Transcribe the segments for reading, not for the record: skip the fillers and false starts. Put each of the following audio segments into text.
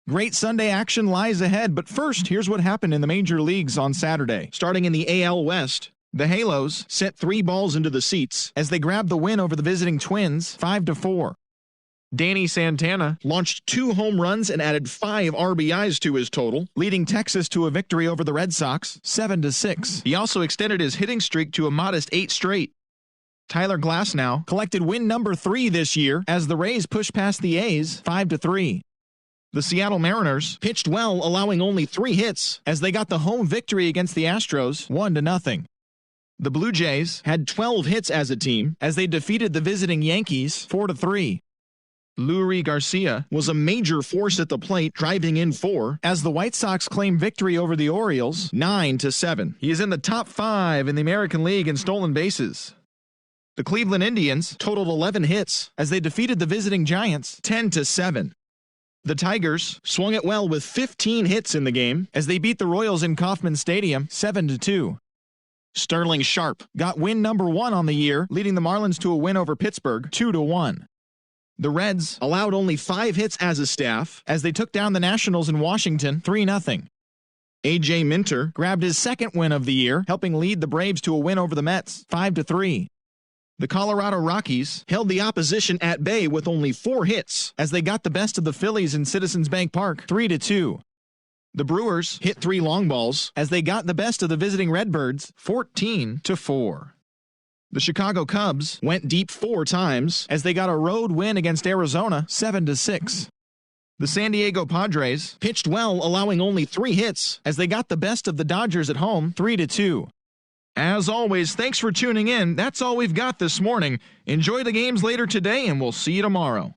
Great Sunday action lies ahead, but first, here's what happened in the major leagues on Saturday. Starting in the AL West, the Halos sent 3 balls into the seats as they grabbed the win over the visiting Twins 5-4. Danny Santana launched 2 home runs and added 5 RBIs to his total, leading Texas to a victory over the Red Sox 7-6. He also extended his hitting streak to a modest 8 straight. Tyler Glasnow collected win number 3 this year as the Rays pushed past the A's 5-3. The Seattle Mariners pitched well, allowing only 3 hits as they got the home victory against the Astros 1-0. The Blue Jays had 12 hits as a team as they defeated the visiting Yankees 4-3. Leury Garcia was a major force at the plate, driving in 4 as the White Sox claimed victory over the Orioles 9-7. He is in the top 5 in the American League in stolen bases. The Cleveland Indians totaled 11 hits as they defeated the visiting Giants 10-7. The Tigers swung it well with 15 hits in the game as they beat the Royals in Kauffman Stadium 7-2. Sterling Sharp got win number 1 on the year, leading the Marlins to a win over Pittsburgh 2-1. The Reds allowed only 5 hits as a staff as they took down the Nationals in Washington 3-0. A.J. Minter grabbed his 2nd win of the year, helping lead the Braves to a win over the Mets 5-3. The Colorado Rockies held the opposition at bay with only 4 hits as they got the best of the Phillies in Citizens Bank Park 3-2. The Brewers hit 3 long balls as they got the best of the visiting Redbirds 14-4. The Chicago Cubs went deep 4 times as they got a road win against Arizona 7-6. The San Diego Padres pitched well, allowing only 3 hits as they got the best of the Dodgers at home 3-2. As always, thanks for tuning in. That's all we've got this morning. Enjoy the games later today, and we'll see you tomorrow.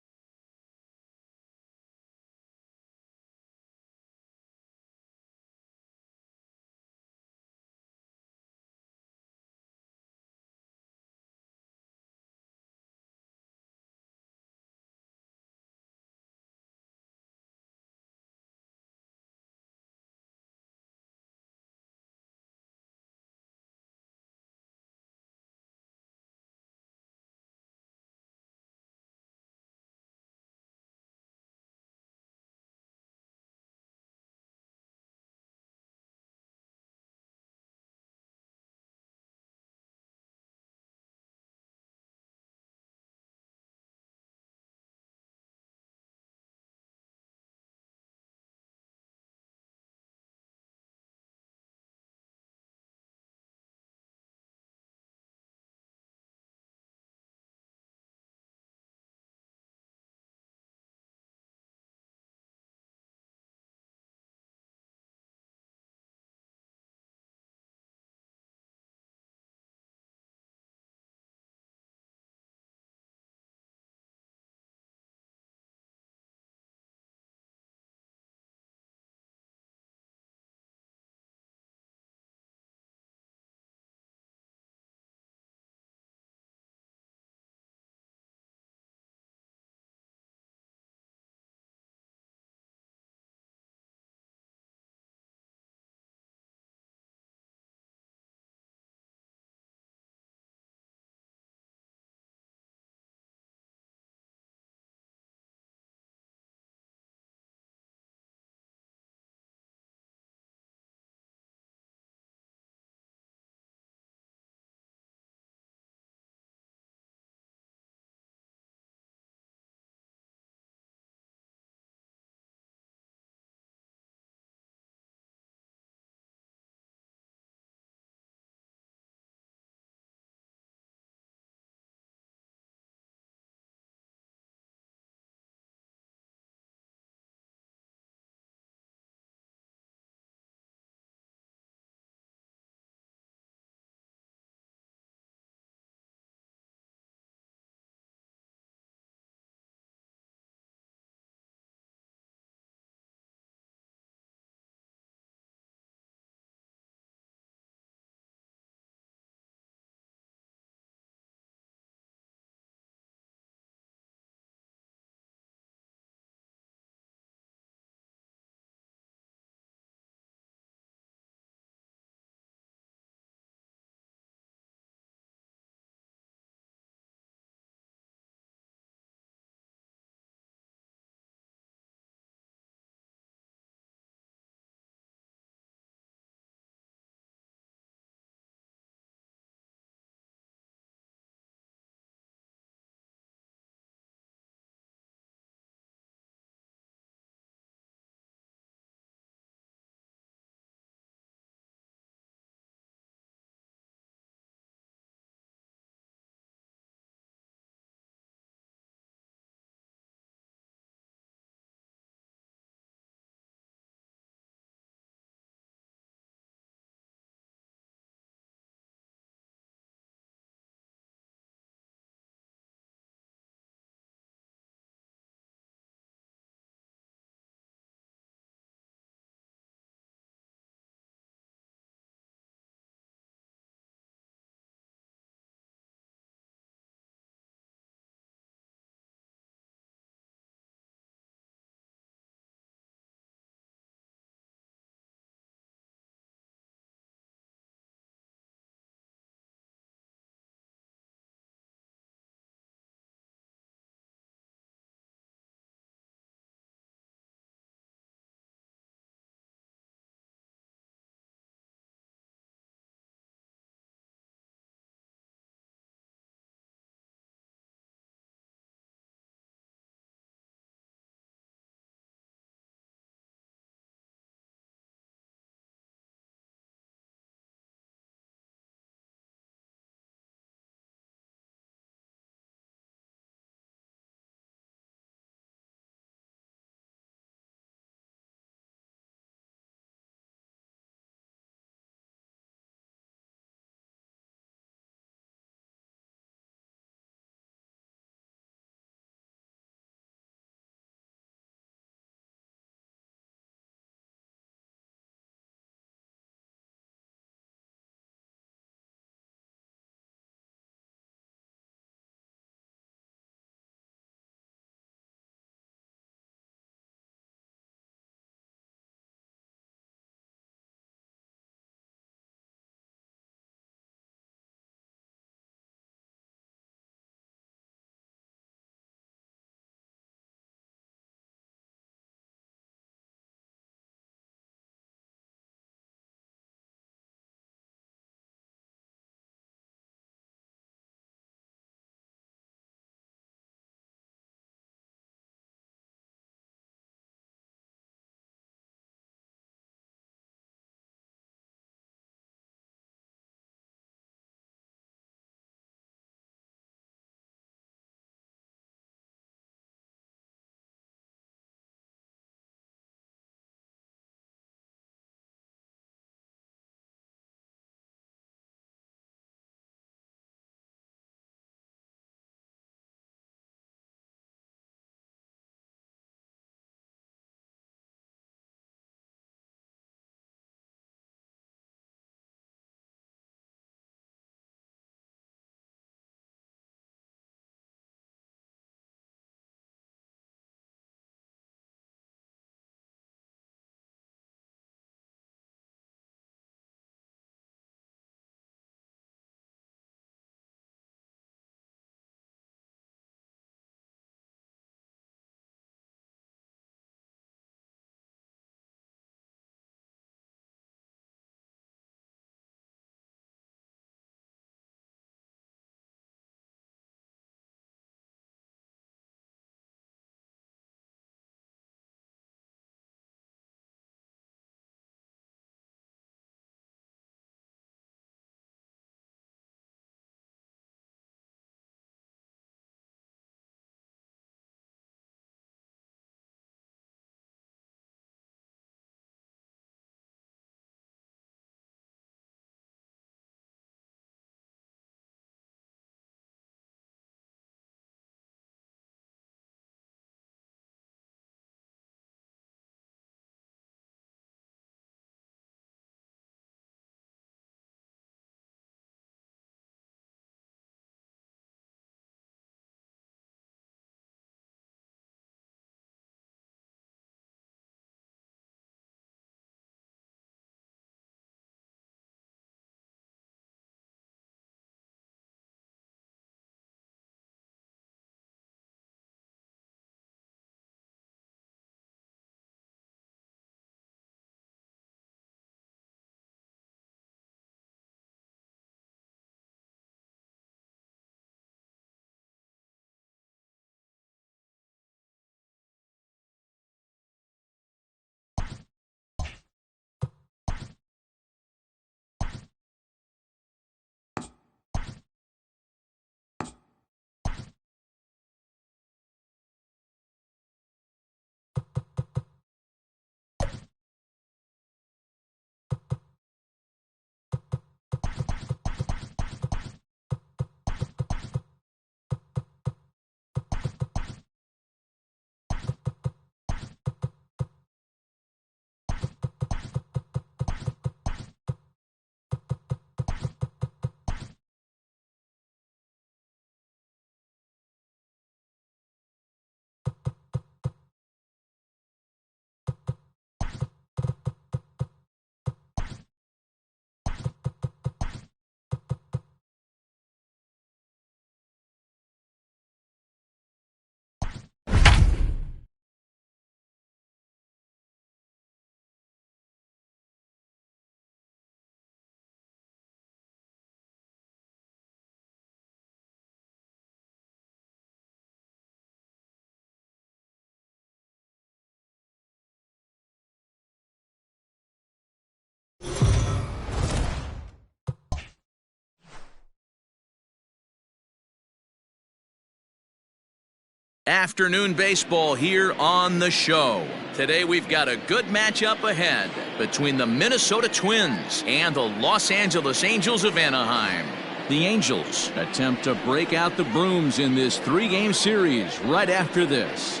Afternoon baseball here on the show. Today we've got a good matchup ahead between the Minnesota Twins and the Los Angeles Angels of Anaheim. The Angels attempt to break out the brooms in this 3-game series right after this.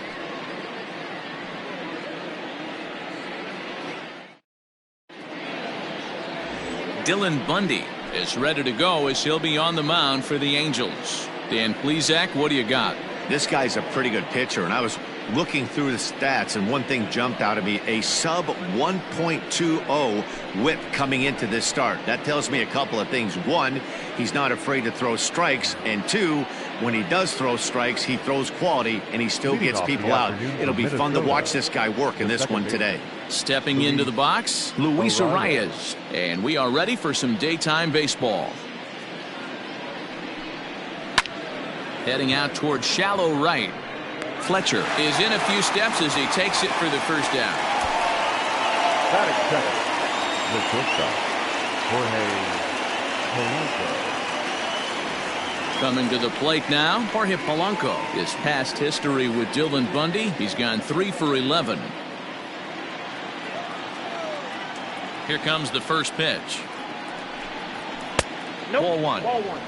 Dylan Bundy is ready to go as he'll be on the mound for the Angels. Dan Plesac, what do you got? This guy's a pretty good pitcher, and I was looking through the stats, and one thing jumped out at me: a sub 1.20 whip coming into this start. That tells me a couple of things. One, he's not afraid to throw strikes, and two, when he does throw strikes, he throws quality, and he still gets people out. It'll be fun to watch this guy work in this one today. Stepping into the box, Luis Arias, and we are ready for some daytime baseball. Heading out towards shallow right. Fletcher is in a few steps as he takes it for the first out. Batting second, the shortstop, Jorge Polanco. Coming to the plate now, Jorge Polanco. His past history with Dylan Bundy, he's gone 3 for 11. Here comes the first pitch. Ball one.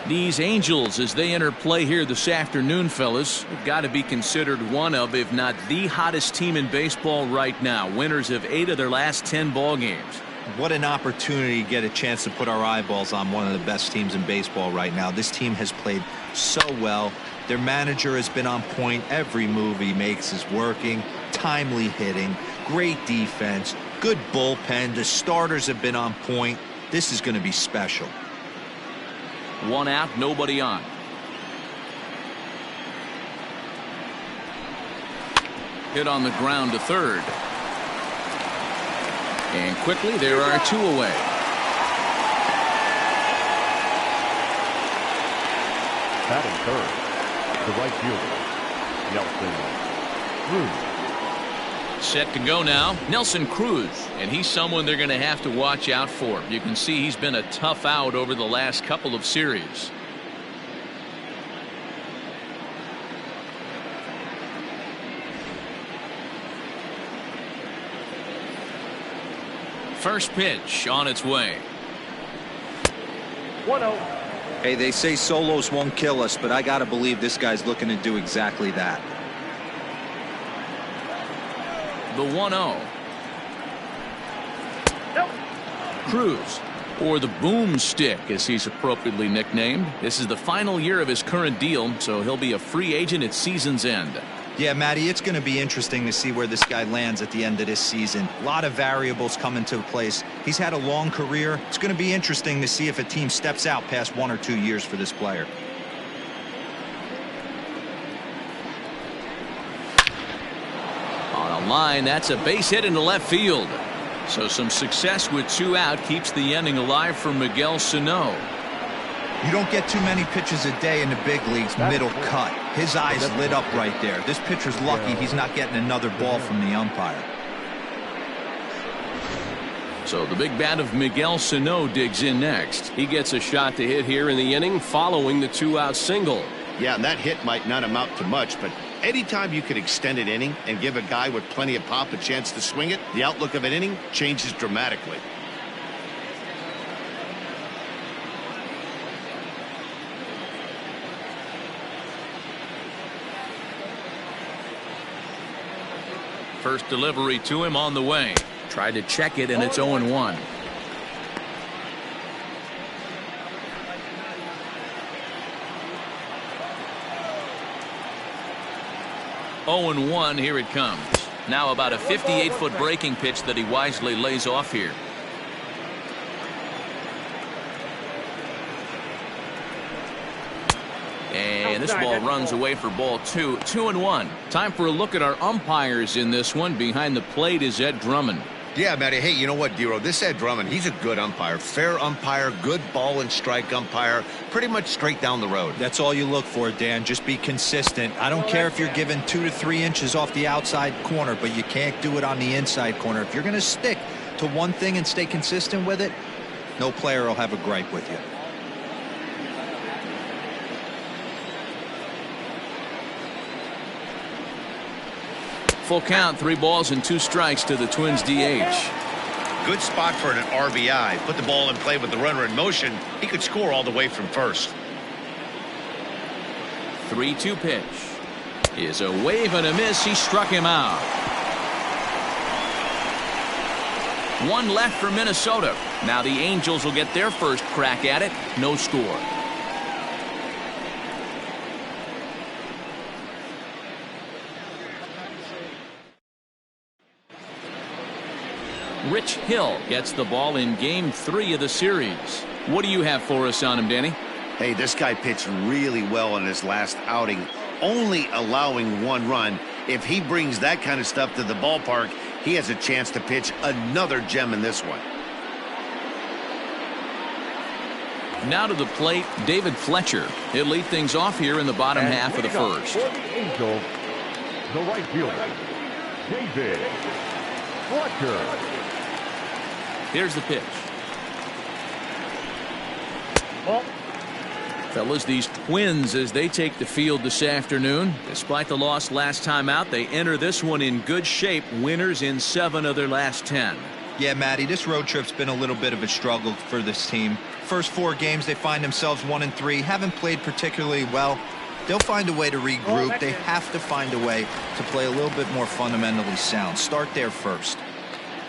These Angels, as they enter play here this afternoon, fellas, have got to be considered one of, if not the hottest team in baseball right now. Winners of 8 of their last 10 ball games. What an opportunity to get a chance to put our eyeballs on one of the best teams in baseball right now. This team has played so well. Their manager has been on point. Every move he makes is working. Timely hitting, great defense, good bullpen. The starters have been on point. This is going to be special. 1 out, nobody on. Hit on the ground to third. And quickly there are 2 away. Batting third, the right fielder, Nelson Cruz. Set to go now, Nelson Cruz, and he's someone they're going to have to watch out for. You can see he's been a tough out over the last couple of series. First pitch on its way. 1-0. Hey, they say solos won't kill us, but I got to believe this guy's looking to do exactly that. The 1-0. Cruz, or the boomstick as he's appropriately nicknamed. This is the final year of his current deal, so he'll be a free agent at season's end. Yeah, Matty, it's going to be interesting to see where this guy lands at the end of this season. A lot of variables come into place. He's had a long career. It's going to be interesting to see if a team steps out past 1 or 2 years for this player. Line, that's a base hit into left field. So some success with 2 out keeps the inning alive for Miguel Sano. You don't get too many pitches a day in the big leagues middle cut. His eyes lit up right there. This pitcher's lucky he's not getting another ball from the umpire. So the big bat of Miguel Sano digs in next. He gets a shot to hit here in the inning following the 2-out single. Yeah, and that hit might not amount to much, but anytime you can extend an inning and give a guy with plenty of pop a chance to swing it, the outlook of an inning changes dramatically. First delivery to him on the way. Tried to check it, and it's 0-1. Here it comes. Now about a 58-foot breaking pitch that he wisely lays off here. And this ball runs away for ball 2. 2-1. Time for a look at our umpires in this one. Behind the plate is Ed Drummond. Yeah, Matty. Hey, you know what, Dero? This Ed Drummond, he's a good umpire. Fair umpire, good ball and strike umpire. Pretty much straight down the road. That's all you look for, Dan. Just be consistent. I don't care if you're given 2 to 3 inches off the outside corner, but you can't do it on the inside corner. If you're going to stick to one thing and stay consistent with it, no player will have a gripe with you. full count, 3 balls and 2 strikes to the Twins DH. Good spot for an RBI. Put the ball in play with the runner in motion. He could score all the way from first. 3-2 pitch is a wave and a miss. He struck him out. 1 left for Minnesota. Now the Angels will get their first crack at it. No score. Rich Hill gets the ball in game 3 of the series. What do you have for us on him, Danny? Hey, this guy pitched really well in his last outing, only allowing 1 run. If he brings that kind of stuff to the ballpark, he has a chance to pitch another gem in this one. Now to the plate, David Fletcher. He'll lead things off here in the bottom half of the first. For the Angels, the right fielder, David Fletcher. Here's the pitch. Ball. Fellas, these Twins, as they take the field this afternoon, despite the loss last time out, they enter this one in good shape, winners in 7 of their last 10. Yeah, Matty, this road trip's been a little bit of a struggle for this team. First 4 games, they find themselves 1-3, haven't played particularly well. They'll find a way to regroup. They have to find a way to play a little bit more fundamentally sound. Start there first.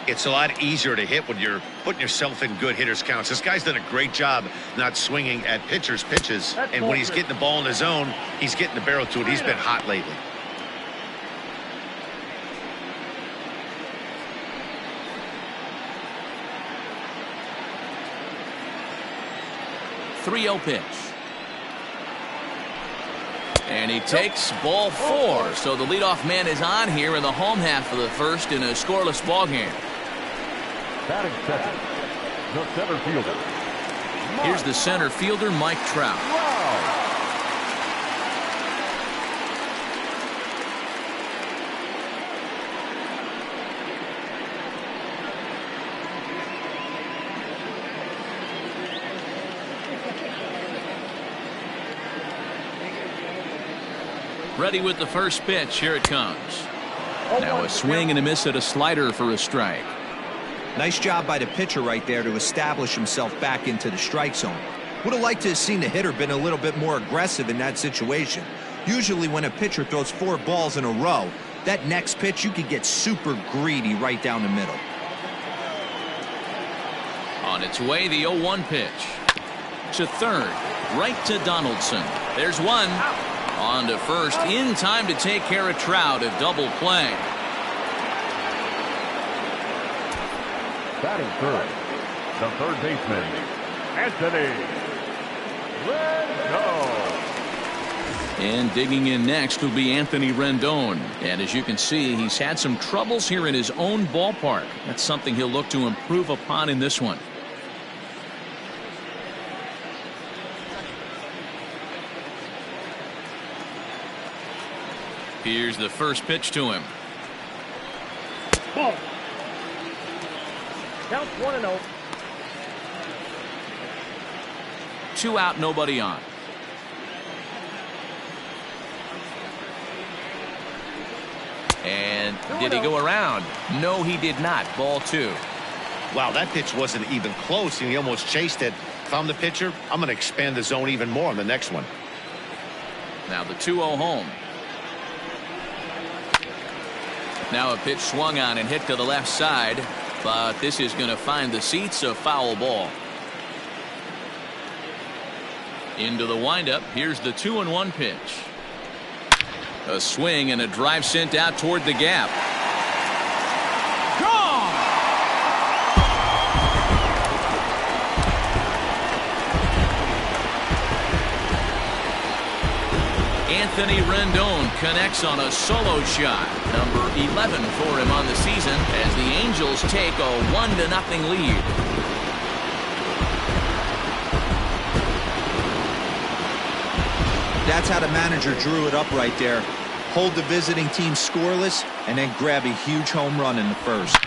It's a lot easier to hit when you're putting yourself in good hitters' counts. This guy's done a great job not swinging at pitchers' pitches. And when he's getting the ball in his zone, he's getting the barrel to it. He's been hot lately. .30 pitch. And he takes ball 4. So the leadoff man is on here in the home half of the first in a scoreless ball game. Batting second, the center fielder. Here's the center fielder, Mike Trout. Wow. Ready with the first pitch. Here it comes. Now a swing and a miss at a slider for a strike. Nice job by the pitcher right there to establish himself back into the strike zone. Would have liked to have seen the hitter been a little bit more aggressive in that situation. Usually when a pitcher throws 4 balls in a row, that next pitch you could get super greedy right down the middle. On its way, the 0-1 pitch. To third, right to Donaldson. There's one. On to first, in time to take care of Trout, a double play. Batting third, the third baseman, Anthony Rendon. And digging in next will be Anthony Rendon. And as you can see, he's had some troubles here in his own ballpark. That's something he'll look to improve upon in this one. Here's the first pitch to him. Ball. Count 1-0. 2 out, nobody on. And did he go around? No, he did not. Ball 2. Wow, that pitch wasn't even close, and he almost chased it. If I'm the pitcher, I'm going to expand the zone even more on the next one. Now the 2-0 home. Now a pitch swung on and hit to the left side, but this is going to find the seats, a foul ball. Into the windup. Here's the 2-1 pitch. A swing and a drive sent out toward the gap. Gone! Anthony Rendon connects on a solo shot. Number 11 for him on the season as the Angels take a 1-0 lead. That's how the manager drew it up right there. Hold the visiting team scoreless and then grab a huge home run in the first.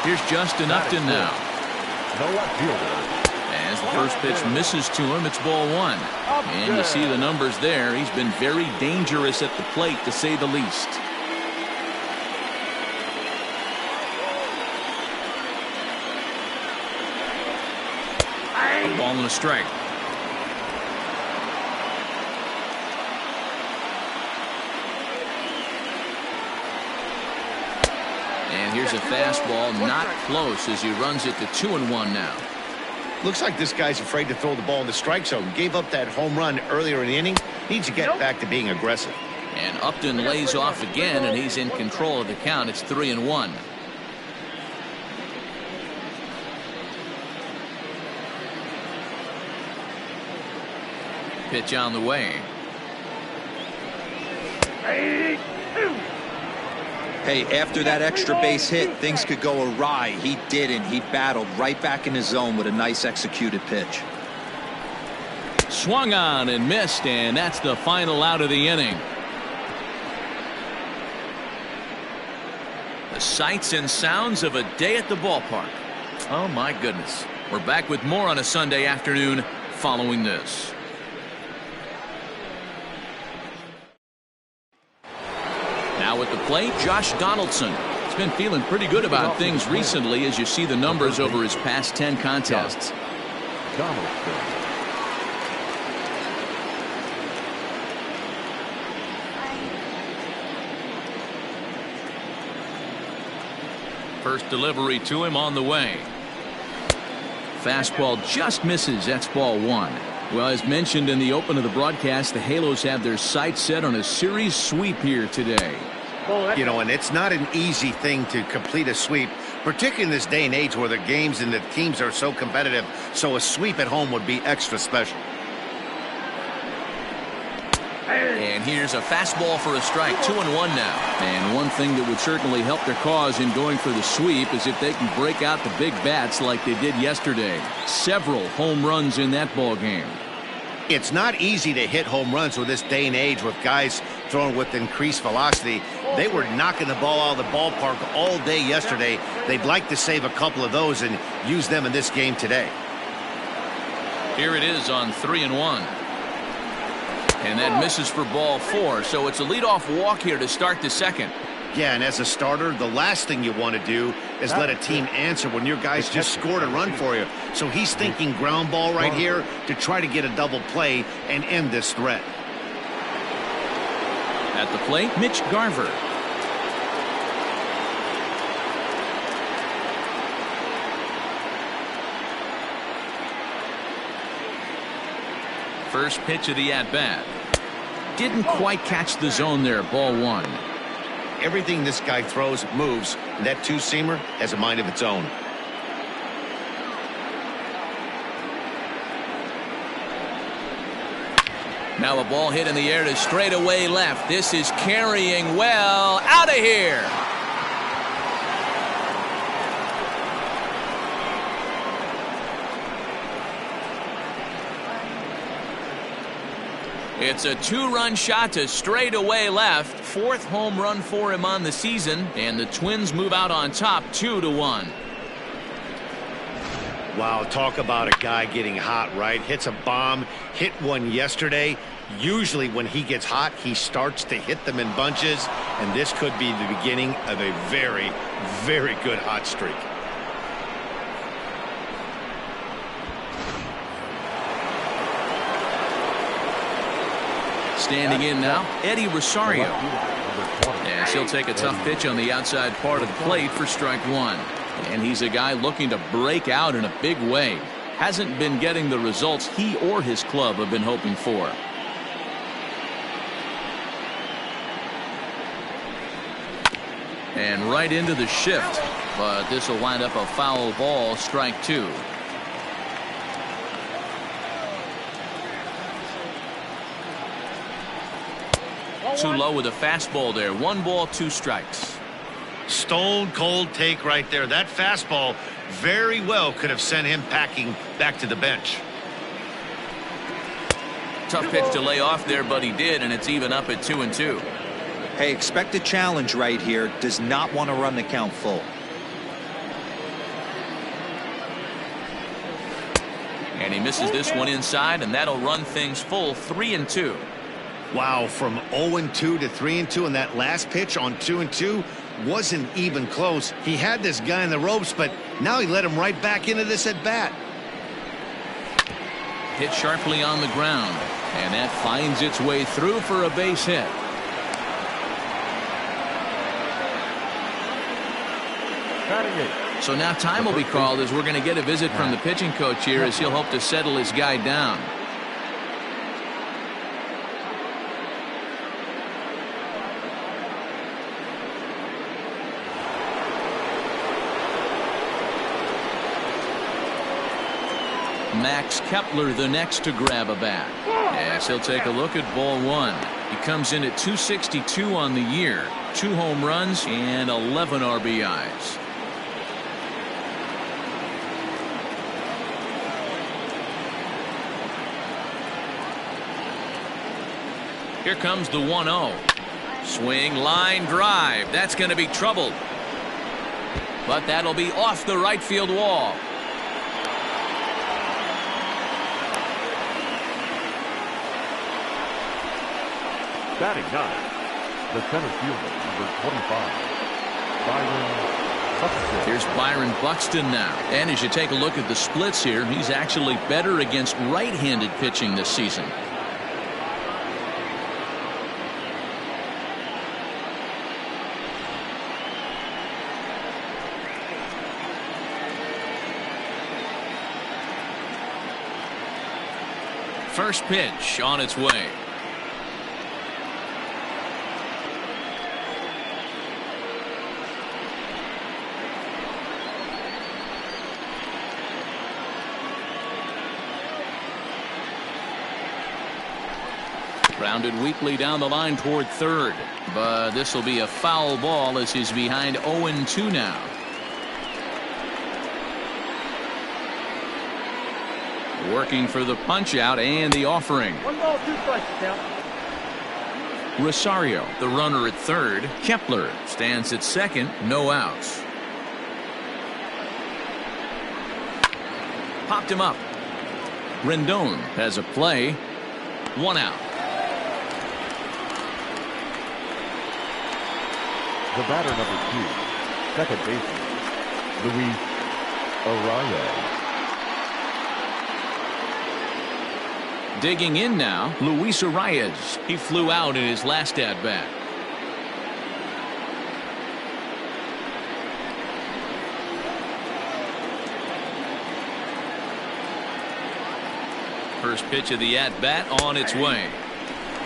Here's Justin Upton now. the left fielder. As the first pitch misses to him, it's ball one. And you see the numbers there. He's been very dangerous at the plate, to say the least. A ball and a strike. And here's a fastball, not close, as he runs it to 2-1 now. Looks like this guy's afraid to throw the ball in the strike zone. Gave up that home run earlier in the inning. Needs to get back to being aggressive. And Upton lays off again, and he's in control of the count. It's 3-1. Pitch on the way. Hey, after that extra base hit, things could go awry. He didn't. He battled right back in his zone with a nice executed pitch. Swung on and missed, and that's the final out of the inning. The sights and sounds of a day at the ballpark. Oh, my goodness. We're back with more on a Sunday afternoon following this. Now at the plate, Josh Donaldson. He's been feeling pretty good about things recently, as you see the numbers over his past 10 contests. Donaldson. First delivery to him on the way. Fastball just misses. That's ball one. Well, as mentioned in the open of the broadcast, the Halos have their sights set on a series sweep here today. You know, and it's not an easy thing to complete a sweep, particularly in this day and age where the games and the teams are so competitive. So a sweep at home would be extra special. And here's a fastball for a strike. 2-1 now. And one thing that would certainly help their cause in going for the sweep is if they can break out the big bats like they did yesterday. Several home runs in that ball game. It's not easy to hit home runs with this day and age with guys throwing with increased velocity. They were knocking the ball out of the ballpark all day yesterday. They'd like to save a couple of those and use them in this game today. Here it is on 3-1. And that misses for ball four, so it's a leadoff walk here to start the second. Yeah, and as a starter, the last thing you want to do is let a team answer when your guys just scored a run for you. So he's thinking ground ball right here to try to get a double play and end this threat. At the plate, Mitch Garver. First pitch of the at-bat. Didn't quite catch the zone there. Ball one. Everything this guy throws moves, and that two-seamer has a mind of its own. Now a ball hit in the air to straightaway left. This is carrying well. Out of here. It's a two-run shot to straightaway left. Fourth home run for him on the season, and the Twins move out on top 2-1. Wow, talk about a guy getting hot, right? Hits a bomb, hit one yesterday. Usually when he gets hot, he starts to hit them in bunches, and this could be the beginning of a very, very good hot streak. Standing in now, Eddie Rosario. And he'll take a tough pitch on the outside part of the plate for strike one. And he's a guy looking to break out in a big way. Hasn't been getting the results he or his club have been hoping for. And right into the shift. But this will wind up a foul ball, strike two. Too low with a fastball there. 1 ball, 2 strikes. Stone cold take right there. That fastball very well could have sent him packing back to the bench. Tough pitch to lay off there, but he did, and it's even up at 2-2. Hey, expect a challenge right here. Does not want to run the count full. And he misses this one inside, and that'll run things full 3-2. Wow, from 0-2 to 3-2, and that last pitch on 2-2 wasn't even close. He had this guy in the ropes, but now he let him right back into this at bat. Hit sharply on the ground, and that finds its way through for a base hit. So now time will be called as we're going to get a visit from the pitching coach here as he'll hope to settle his guy down. Max Kepler the next to grab a bat. Yes, he'll take a look at ball one. He comes in at 262 on the year, 2 home runs and 11 RBIs. Here comes the 1-0. Swing, line drive. That's going to be trouble. But that'll be off the right field wall. Batting ninth, the center fielder, number 25, Byron Buxton. Here's Byron Buxton now. And as you take a look at the splits here, he's actually better against right-handed pitching this season. First pitch on its way. Grounded weakly down the line toward third, but this will be a foul ball as he's behind 0-2 now. Working for the punch out and the offering. 1 ball, 2 strikes count. Rosario, the runner at third. Kepler stands at second, no outs. Popped him up. Rendon has a play. 1 out. The batter, number 2, second baseman, Luis Arraez. Digging in now, Luis Arraez. He flew out in his last at-bat. First pitch of the at-bat on its way.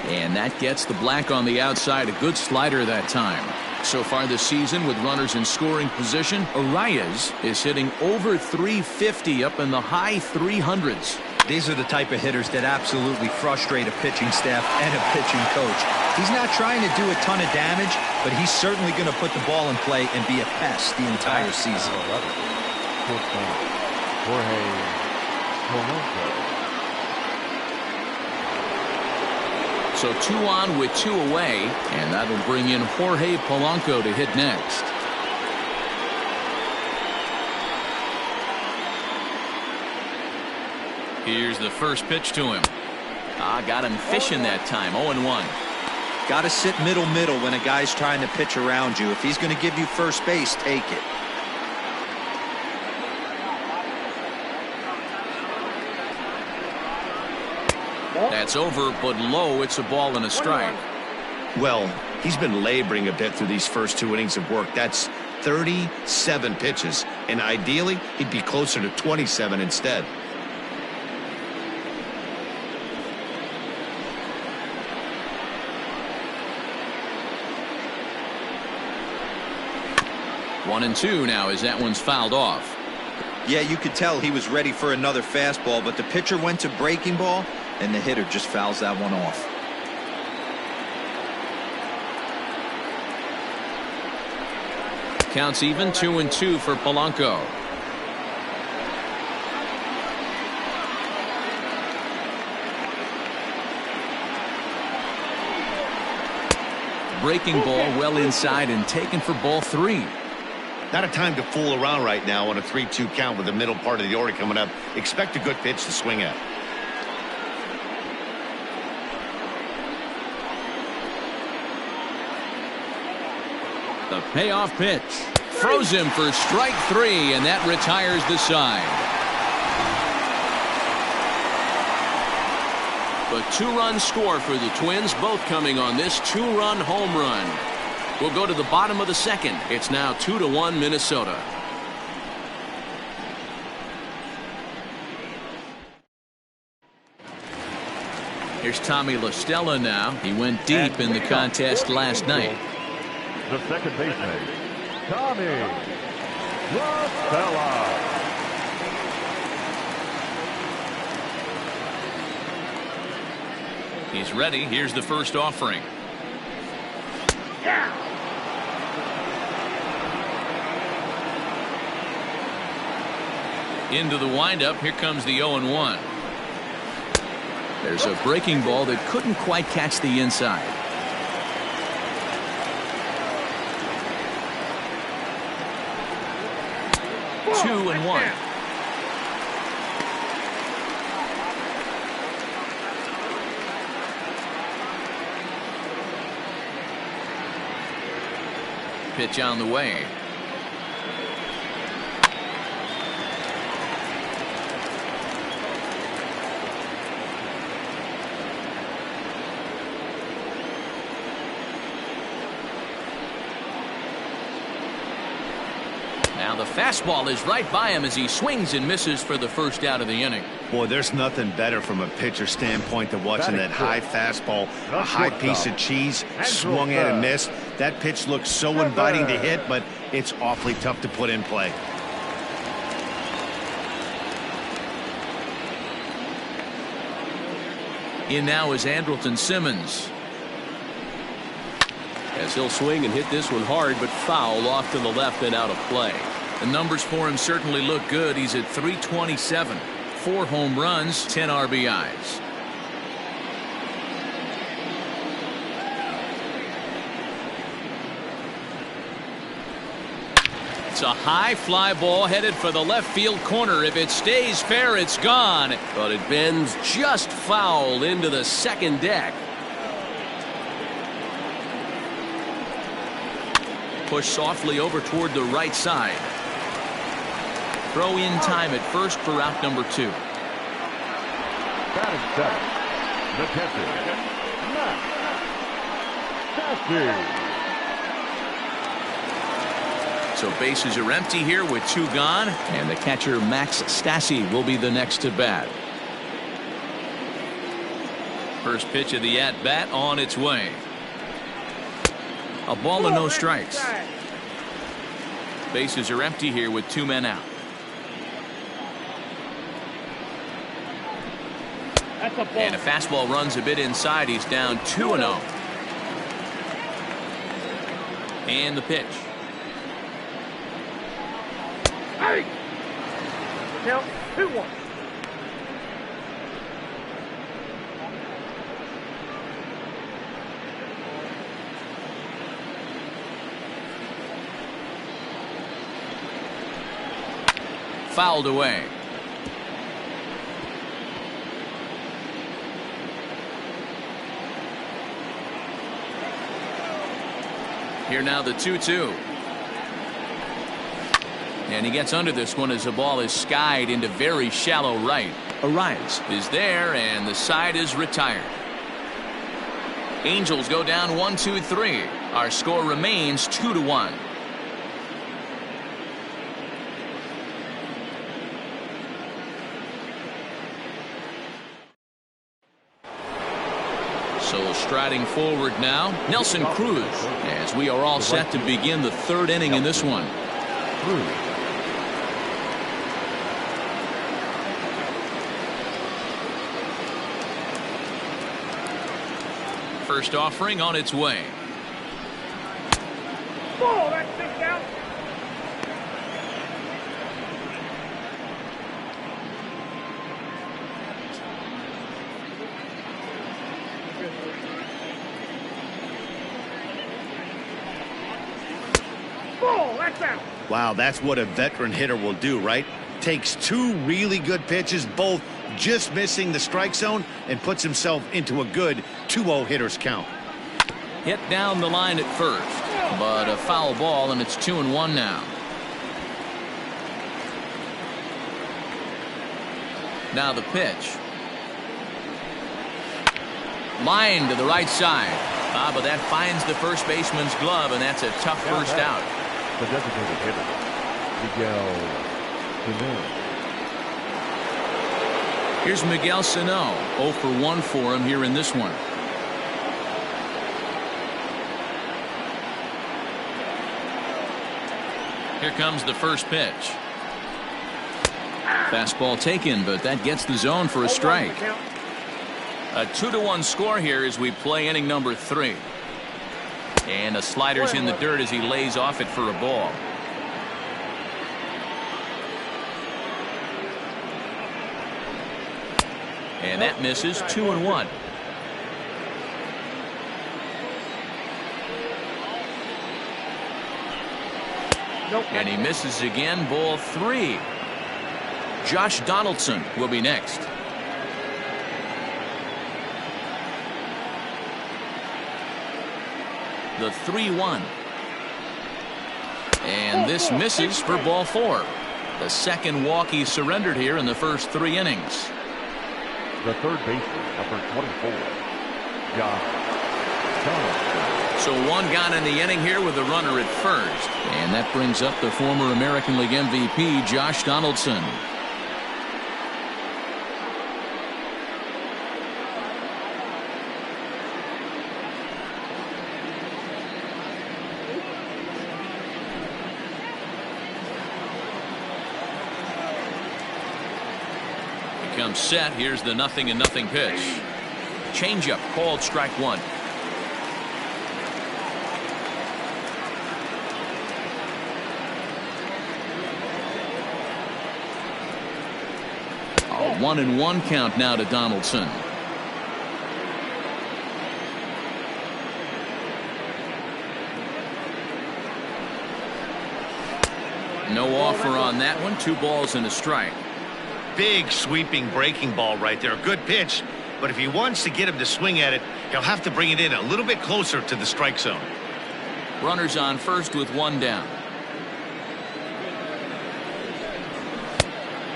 And that gets the black on the outside. A good slider that time. So far this season with runners in scoring position, Arraez is hitting over 350 up in the high 300s. These are the type of hitters that absolutely frustrate a pitching staff and a pitching coach. He's not trying to do a ton of damage, but he's certainly going to put the ball in play and be a pest the entire season. Jorge Polanco. So 2 on with 2 away, and that'll bring in Jorge Polanco to hit next. Here's the first pitch to him. Got him fishing that time. 0-1. Got to sit middle when a guy's trying to pitch around you. If he's going to give you first base, take it. That's over, but low. It's a ball and a strike. Well, he's been laboring a bit through these first 2 innings of work. That's 37 pitches, and ideally he'd be closer to 27 instead. One and 2 now as that one's fouled off. Yeah, you could tell he was ready for another fastball, but the pitcher went to breaking ball, and the hitter just fouls that one off. Counts even, 2-2 for Polanco. Breaking ball well inside and taken for ball 3. Not a time to fool around right now on a 3-2 count with the middle part of the order coming up. Expect a good pitch to swing at. The payoff pitch. Throws him for strike 3, and that retires the side. A 2-run score for the Twins, both coming on this 2-run home run. We'll go to the bottom of the second. It's now 2-1 Minnesota. Here's Tommy La Stella now. He went deep in the contest last night. The second baseman, Tommy La Stella. He's ready. Here's the first offering. Into the windup. Here comes the 0-1. There's a breaking ball that couldn't quite catch the inside. Two and one. Pitch on the way. Now the fastball is right by him as he swings and misses for the first out of the inning. Boy, there's nothing better from a pitcher standpoint than watching that high fastball, a high piece of cheese, swung in and missed. That pitch looks so inviting to hit, but it's awfully tough to put in play. In now is Andrelton Simmons. As he'll swing and hit this one hard, but foul off to the left and out of play. The numbers for him certainly look good. He's at 327. 4 home runs, 10 RBIs. It's a high fly ball headed for the left field corner. If it stays fair, it's gone. But it bends just foul into the second deck. Push softly over toward the right side. Throw in time at first for out number 2. Batting seventh, the catcher, Max Stassi. So bases are empty here with 2 gone, and the catcher Max Stassi will be the next to bat. First pitch of the at-bat on its way. A ball and no strikes. Bases are empty here with 2 men out. And a fastball runs a bit inside. He's down 2-0. And the pitch. Hey! Now 2-1. Fouled away. Here now the 2-2. And he gets under this one as the ball is skied into very shallow right. Arias is there, and the side is retired. Angels go down 1-2-3. Our score remains 2-1. So striding forward now, Nelson Cruz, as we are all set to begin the 3rd inning in this one. First offering on its way. Ball, that's 6 out. Ball, That's out. Wow, that's what a veteran hitter will do, right? Takes two really good pitches, both just missing the strike zone, and puts himself into a good 2-0 hitter's count. Hit down the line at first, but a foul ball, and it's 2-1 now. Now the pitch. Line to the right side. But that finds the first baseman's glove, and that's a tough first out. The designated hitter, Miguel Sano. Here's Miguel Sano. 0 for 1 for him here in this one. Here comes the first pitch. Fastball taken, but that gets the zone for a strike. A 2-1 score here as we play inning number 3. And a slider's in the dirt as he lays off it for a ball. And that misses. 2-1. And he misses again. Ball 3. Josh Donaldson will be next. The 3-1. And this misses for ball 4. The second walk he surrendered here in the first 3 innings. The third baseman, number 24, Josh Donaldson. So 1 gone in the inning here with a runner at first. And that brings up the former American League MVP, Josh Donaldson. Comes set. Here's the 0-0 pitch. Changeup called strike 1. A 1-1 count now to Donaldson. No offer on that one. 2 balls and a strike. Big sweeping breaking ball right there. Good pitch, but if he wants to get him to swing at it, he'll have to bring it in a little bit closer to the strike zone. Runners on first with 1 down.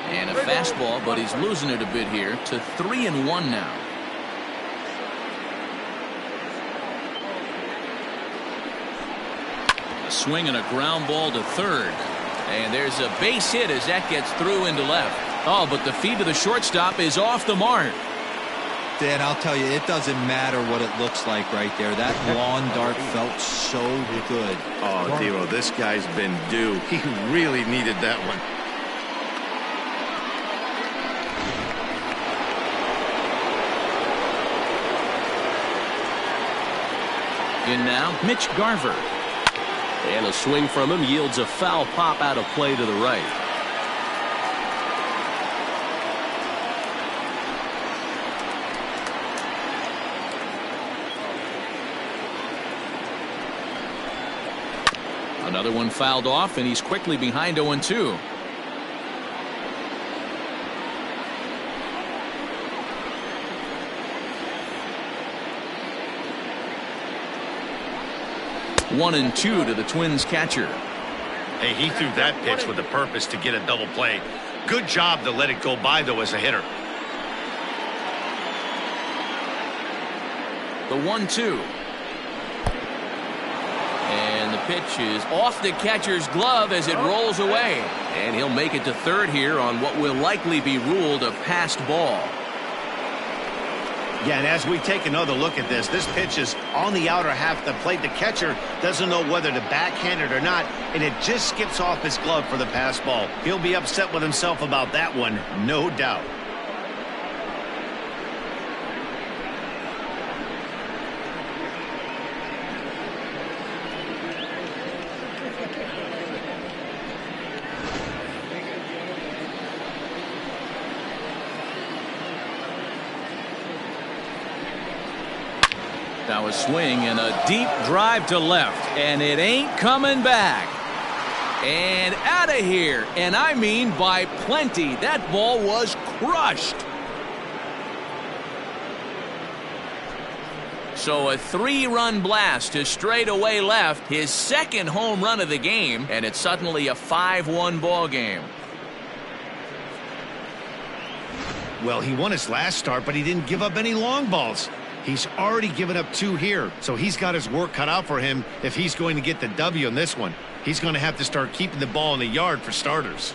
And a fastball, but he's losing it a bit here to 3-1 now. A swing and a ground ball to third. And there's a base hit as that gets through into left. Oh, but the feed to the shortstop is off the mark. Dan, I'll tell you, it doesn't matter what it looks like right there. That lawn dart felt so good. Oh, Dero, this guy's been due. He really needed that one. In now, Mitch Garver. And a swing from him yields a foul pop out of play to the right. Another one fouled off, and he's quickly behind 0-2. One and 2 to the Twins catcher. Hey, he threw that pitch with a purpose to get a double play. Good job to let it go by, though, as a hitter. The 1-2. And the pitch is off the catcher's glove as it rolls away. And he'll make it to third here on what will likely be ruled a passed ball. Yeah, and as we take another look at this pitch is on the outer half of the plate. The catcher doesn't know whether to backhand it or not, and it just skips off his glove for the pass ball. He'll be upset with himself about that one, no doubt. Now a swing and a deep drive to left, and it ain't coming back. And out of here. And I mean by plenty. That ball was crushed. So a 3-run blast to straightaway left, his second home run of the game, and it's suddenly a 5-1 ball game. Well, he won his last start, but he didn't give up any long balls. He's already given up 2 here, so he's got his work cut out for him if he's going to get the W in this one. He's going to have to start keeping the ball in the yard for starters.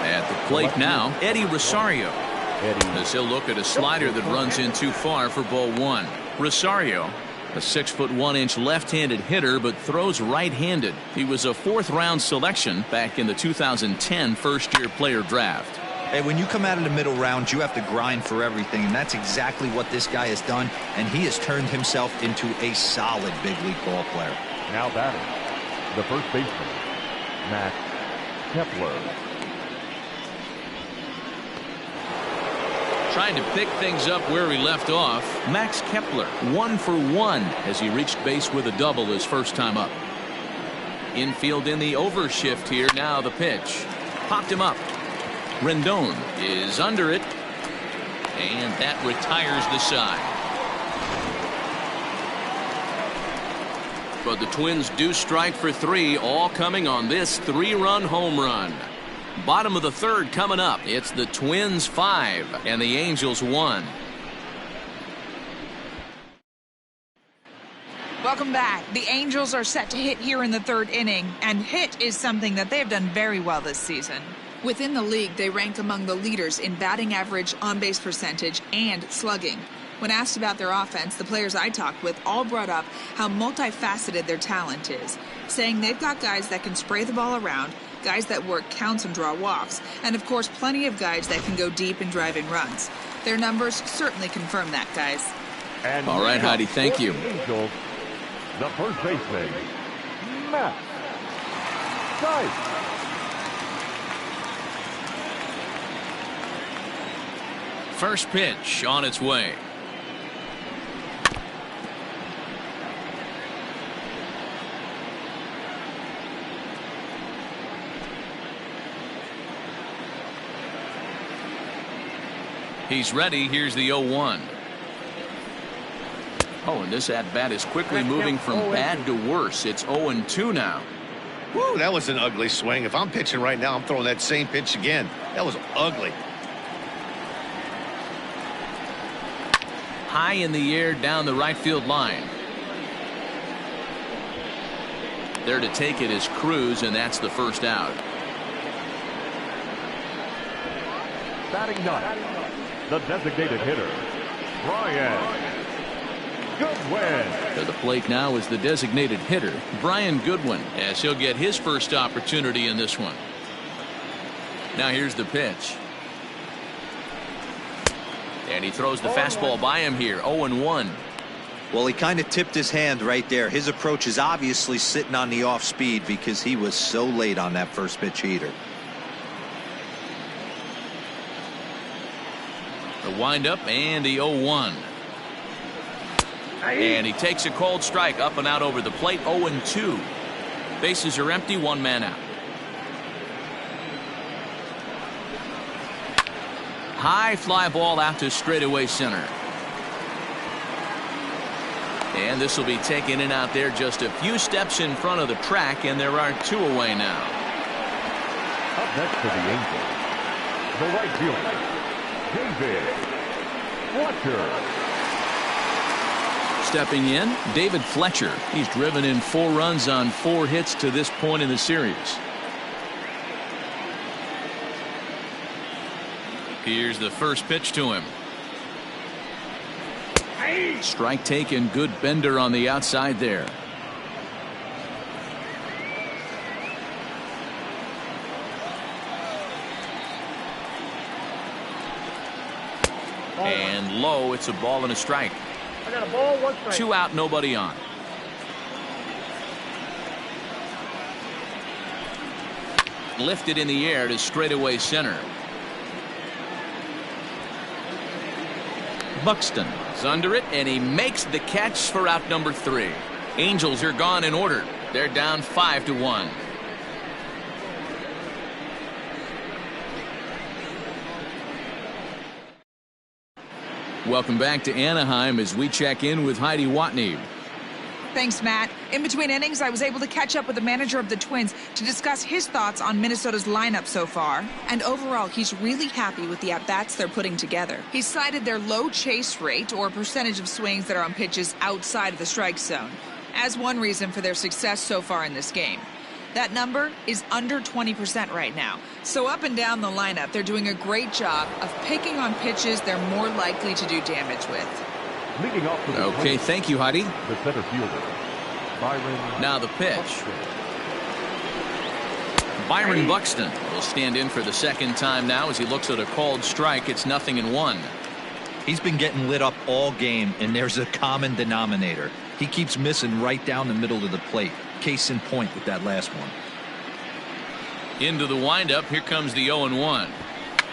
At the plate now, Eddie Rosario. As he'll look at a slider that runs in too far for ball 1. Rosario, a 6'1" left-handed hitter, but throws right-handed. He was a 4th-round selection back in the 2010 first-year player draft. Hey, when you come out of the middle rounds, you have to grind for everything, and that's exactly what this guy has done, and he has turned himself into a solid big league ball player. Now batting, the first baseman, Max Kepler. Trying to pick things up where he left off, Max Kepler 1 for 1 as he reached base with a double his first time up. Infield in the overshift here. Now the pitch. Popped him up. Rendon is under it, and that retires the side. But the Twins do strike for 3, all coming on this 3-run home run. Bottom of the 3rd coming up. It's the Twins 5 and the Angels 1. Welcome back. The Angels are set to hit here in the 3rd inning, and hit is something that they've done very well this season. Within the league, they rank among the leaders in batting average, on-base percentage, and slugging. When asked about their offense, the players I talked with all brought up how multifaceted their talent is, saying they've got guys that can spray the ball around, guys that work counts and draw walks, and of course plenty of guys that can go deep and drive in runs. Their numbers certainly confirm that, guys. And all right, Heidi, thank you. Angels, the first baseman, Max Kepler. First pitch on its way. He's ready. Here's the 0-1. Oh, and this at-bat is quickly moving from bad to worse. It's 0-2 now. Woo, that was an ugly swing. If I'm pitching right now, I'm throwing that same pitch again. That was ugly. High in the air down the right field line. There to take it is Cruz, and that's the first out. Batting ninth, the designated hitter, Brian Goodwin. To the plate now is the designated hitter, Brian Goodwin, as he'll get his first opportunity in this one. Now here's the pitch. And he throws the fastball by him here. 0-1. Well, he kind of tipped his hand right there. His approach is obviously sitting on the off speed because he was so late on that first pitch heater. The windup and the 0-1. And he takes a cold strike up and out over the plate. 0-2. Bases are empty. 1 man out. High fly ball out to straightaway center. And this will be taken in out there just a few steps in front of the track, and there are 2 away now. Up next for the Angels, the right fielder, David Fletcher. Stepping in, David Fletcher. He's driven in 4 runs on 4 hits to this point in the series. Here's the first pitch to him. Strike taken. Good bender on the outside there. And low. It's a ball and a strike. I got a ball, 1 strike. 2 out, nobody on. Lifted in the air to straightaway center. Buxton He's under it, and he makes the catch for out number 3. Angels are gone in order. They're down 5-1. Welcome back to Anaheim as we check in with Heidi Watney. Thanks, Matt. In between innings, I was able to catch up with the manager of the Twins to discuss his thoughts on Minnesota's lineup so far. And overall, he's really happy with the at-bats they're putting together. He cited their low chase rate, or percentage of swings that are on pitches outside of the strike zone, as one reason for their success so far in this game. That number is under 20% right now. So up and down the lineup, they're doing a great job of picking on pitches they're more likely to do damage with. Leading off with Okay, thank you, Heidi. the center fielder, Byron. Now the pitch. Byron Buxton will stand in for the second time now as he looks at a called strike. It's 0-1. He's been getting lit up all game, and there's a common denominator. He keeps missing right down the middle of the plate. Case in point with that last one. Into the windup. Here comes the 0-1.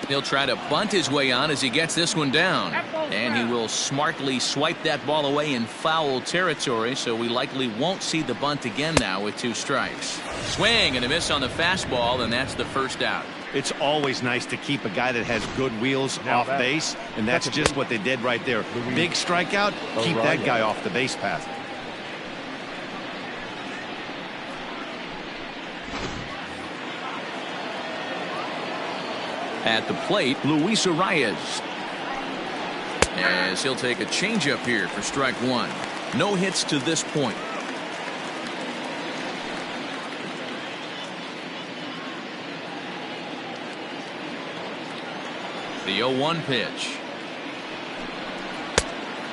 He'll try to bunt his way on as he gets this one down. And he will smartly swipe that ball away in foul territory, so we likely won't see the bunt again now with 2 strikes. Swing and a miss on the fastball, and that's the first out. It's always nice to keep a guy that has good wheels off base, and that's just what they did right there. Big strikeout, keep that guy off the base path. At the plate, Luis Arias. As he'll take a changeup here for strike 1. No hits to this point. The 0-1 pitch.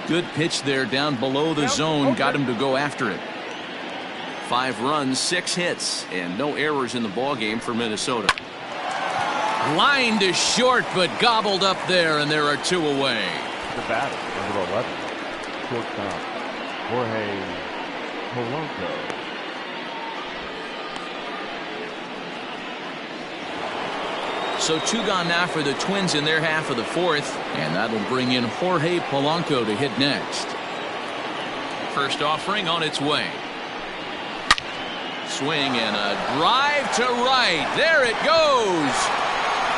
Good pitch there down below the zone. Got him to go after it. 5 runs, 6 hits, and no errors in the ballgame for Minnesota. Line to short, but gobbled up there, and there are 2 away. The batter, number 11, shortstop, Jorge Polanco. So 2 gone now for the Twins in their half of the 4th, and that'll bring in Jorge Polanco to hit next. First offering on its way. Swing and a drive to right. There it goes.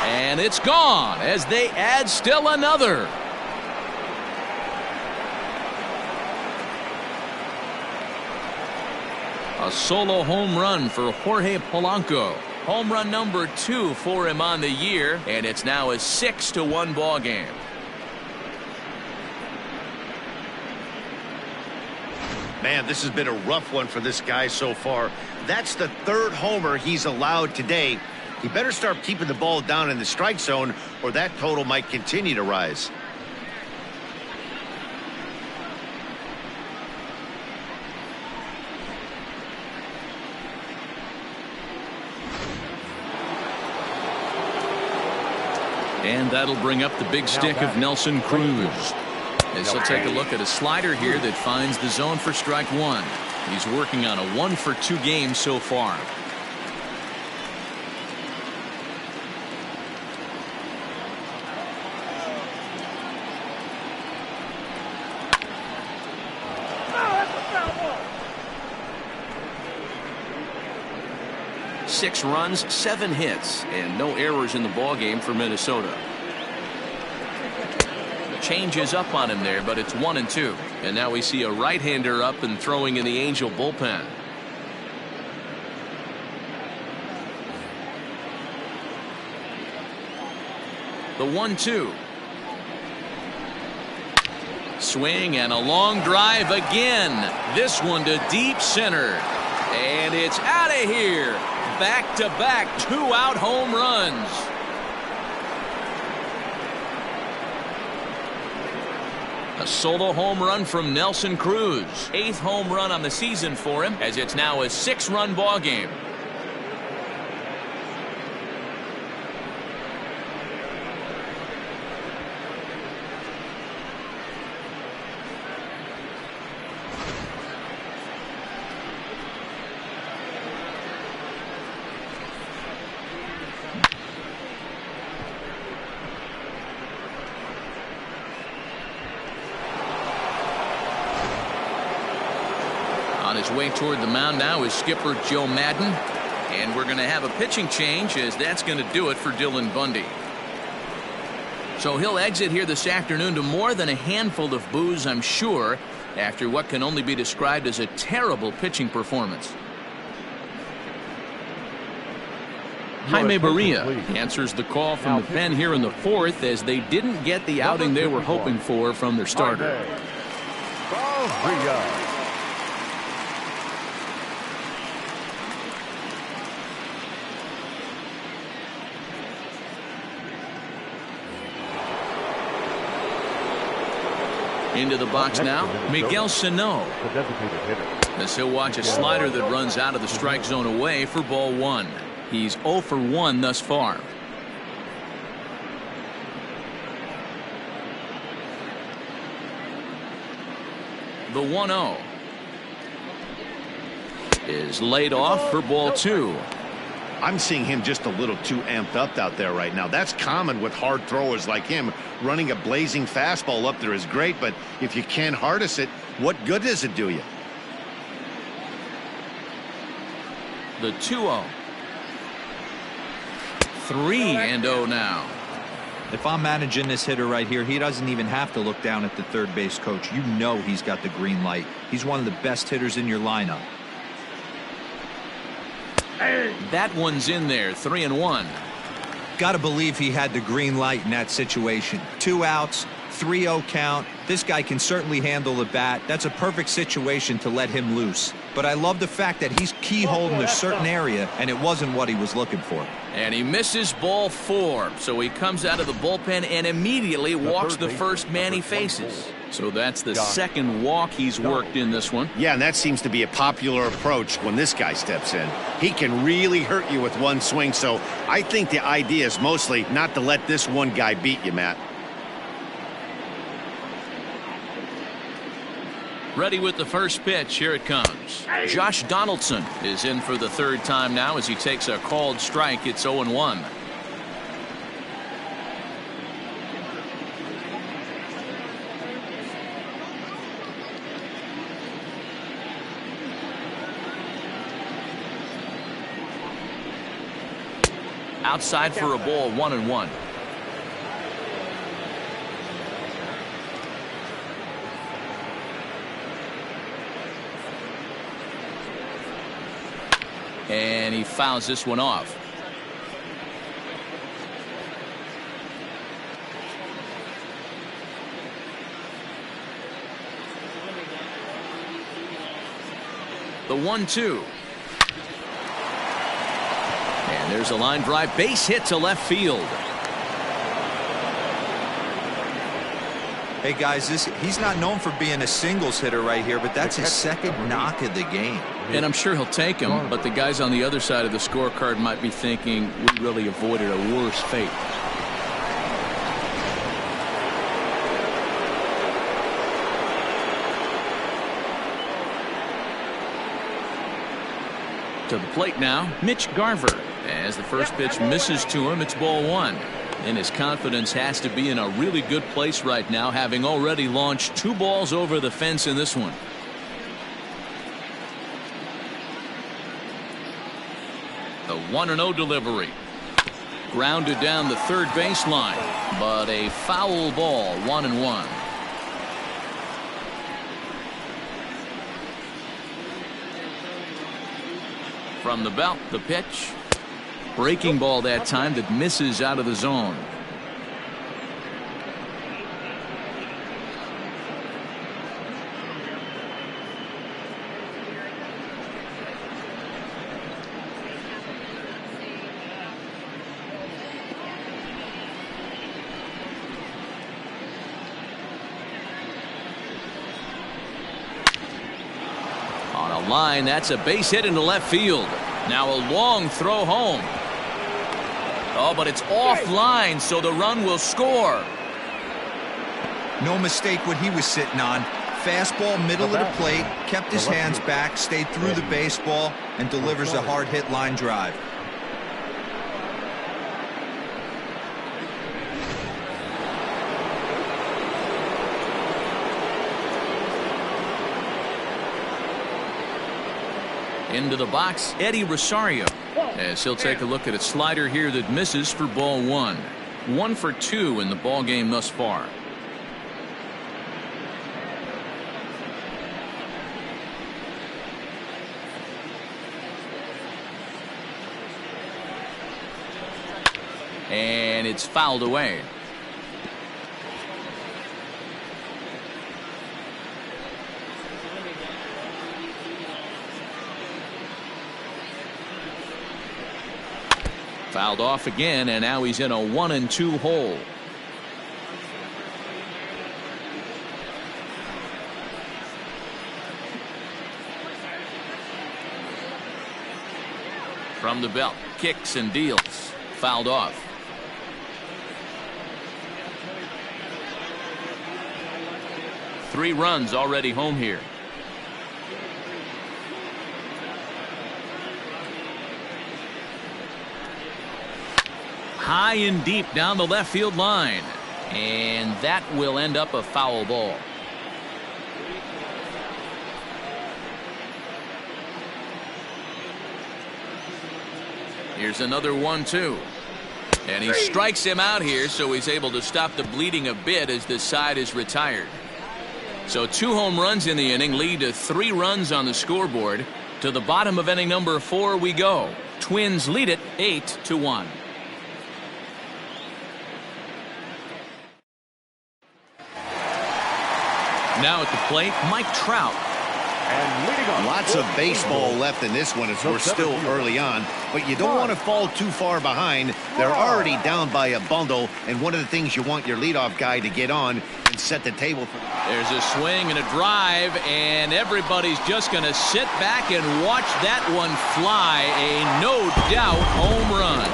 And it's gone as they add still another. A solo home run for Jorge Polanco. Home run number 2 for him on the year, and it's now a 6-1 ball game. Man, this has been a rough one for this guy so far. That's the 3rd homer he's allowed today. He better start keeping the ball down in the strike zone, or that total might continue to rise. And that'll bring up the big stick of Nelson Cruz. As he'll take a look at a slider here that finds the zone for strike 1. He's working on a 1-for-2 game so far. Six runs, 7 hits, and no errors in the ballgame for Minnesota. Changes up on him there, but it's 1-2. And now we see a right-hander up and throwing in the Angel bullpen. The 1-2. Swing and a long drive again. This one to deep center. And it's out of here. Back-to-back 2-out home runs. A solo home run from Nelson Cruz. 8th home run on the season for him, as it's now a 6-run ball game. On his way toward the mound now is skipper Joe Madden. And we're going to have a pitching change, as that's going to do it for Dylan Bundy. So he'll exit here this afternoon to more than a handful of boos, I'm sure, after what can only be described as a terrible pitching performance. Jaime Barria answers the call from the pen here in the fourth, as they didn't get the outing they were hoping for from their starter. Into the box now, Miguel Sano, as he'll watch a slider that runs out of the strike zone away for ball one. He's 0 for 1 thus far. The 1-0 is laid off for ball two. I'm seeing him just a little too amped up out there right now. That's common with hard throwers like him. Running a blazing fastball up there is great, but if you can't harness it, what good does it do you? The 2-0. 3-0 now. If I'm managing this hitter right here, he doesn't even have to look down at the third base coach. You know he's got the green light. He's one of the best hitters in your lineup. That one's in there. 3-1. Got to believe he had the green light in that situation. 2 outs, 3-0 count. This guy can certainly handle the bat. That's a perfect situation to let him loose. But I love the fact that he's keyholed in a certain area, and it wasn't what he was looking for. And he misses ball 4. So he comes out of the bullpen and immediately walks the first man he faces. So that's the second walk he's worked in this one. Yeah, and that seems to be a popular approach when this guy steps in. He can really hurt you with one swing, so I think the idea is mostly not to let this one guy beat you, Matt. Ready with the first pitch. Here it comes. Josh Donaldson is in for the third time now as he takes a called strike. It's 0-1. Outside for a ball, 1-1. And he fouls this one off. The 1-2. And there's a line drive, base hit to left field. Hey guys, he's not known for being a singles hitter right here, but that's his second knock of the game. And I'm sure he'll take him, but the guys on the other side of the scorecard might be thinking we really avoided a worse fate. To the plate now, Mitch Garver. As the first pitch misses to him, it's ball 1. And his confidence has to be in a really good place right now, having already launched 2 balls over the fence in this one. The 1-0 delivery. Grounded down the third baseline, but a foul ball, 1-1. From the belt, the pitch. Breaking ball that time that misses out of the zone. On a line, that's a base hit into left field. Now a long throw home. Oh, but it's offline, so the run will score. No mistake what he was sitting on. Fastball middle of the plate, kept his hands back, stayed through the baseball, and delivers a hard hit line drive. Into the box, Eddie Rosario, as he'll take a look at a slider here that misses for ball 1. 1 for 2 in the ball game thus far. And it's fouled away. Fouled off again, and now he's in a 1-2 hole. From the belt, kicks and deals. Fouled off. Three runs already home here. High and deep down the left field line, and that will end up a foul ball. Here's another 1-2, and he strikes him out here, so he's able to stop the bleeding a bit as the side is retired. So 2 home runs in the inning lead to 3 runs on the scoreboard. To the bottom of inning number 4 we go. Twins lead it 8-1. Now at the plate, Mike Trout. And leading off, lots of baseball left in this one as we're still early on, but you don't want to fall too far behind. They're already down by a bundle, and one of the things you want your leadoff guy to get on and set the table for. There's a swing and a drive, and everybody's just going to sit back and watch that one fly. A no-doubt home run.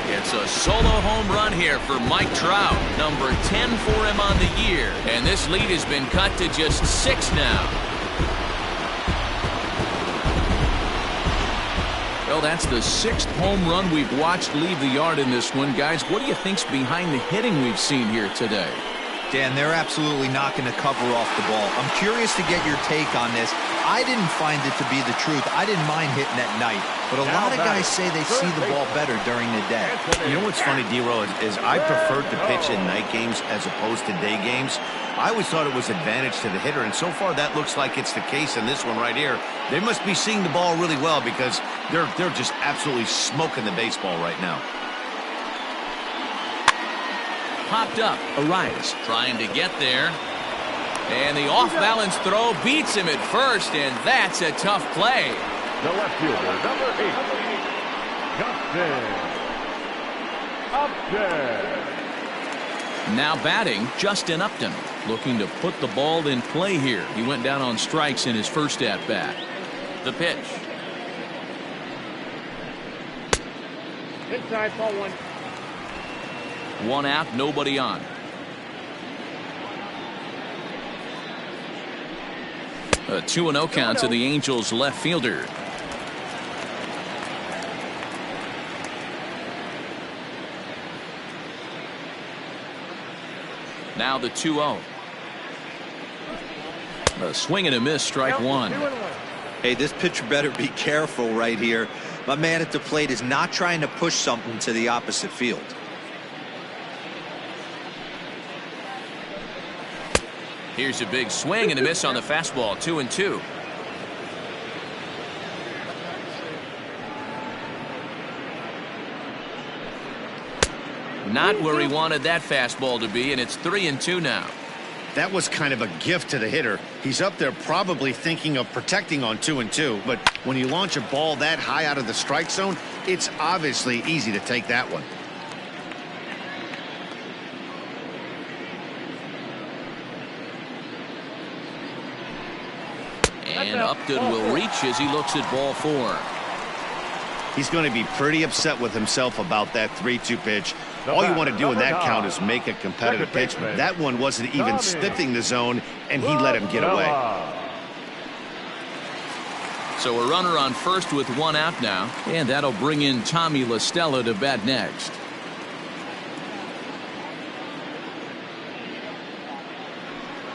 It's a solo home run here for Mike Trout, number 10 for him on the year, and this lead has been cut to just 6 now. Well, that's the 6th home run we've watched leave the yard in this one. Guys, what do you think's behind the hitting we've seen here today? Dan, they're absolutely knocking the cover off the ball. I'm curious to get your take on this. I didn't find it to be the truth. I didn't mind hitting at night, but a lot of guys say they see the ball better during the day. You know what's funny, D-Roll, is I preferred to pitch in night games as opposed to day games. I always thought it was advantage to the hitter, and so far that looks like it's the case in this one right here. They must be seeing the ball really well because they're just absolutely smoking the baseball right now. Popped up, Arias trying to get there. And the off-balance throw beats him at first, and that's a tough play. The left fielder, number 8, Justin Upton. Now batting, Justin Upton, looking to put the ball in play here. He went down on strikes in his first at-bat. The pitch. Inside, ball 1. 1 out, nobody on. A 2-0 count to the Angels left fielder. Now the 2-0. A swing and a miss, strike 1. Hey, this pitcher better be careful right here. My man at the plate is not trying to push something to the opposite field. Here's a big swing and a miss on the fastball. 2-2. Not where he wanted that fastball to be, and it's 3-2 now. That was kind of a gift to the hitter. He's up there probably thinking of protecting on 2-2, but when you launch a ball that high out of the strike zone, it's obviously easy to take that one. And Upton will reach as he looks at ball 4. He's going to be pretty upset with himself about that 3-2 pitch. All you want to do in that count is make a competitive pitch. That one wasn't even sniffing the zone, and he let him get away. So a runner on first with 1 out now, and that'll bring in Tommy La Stella to bat next.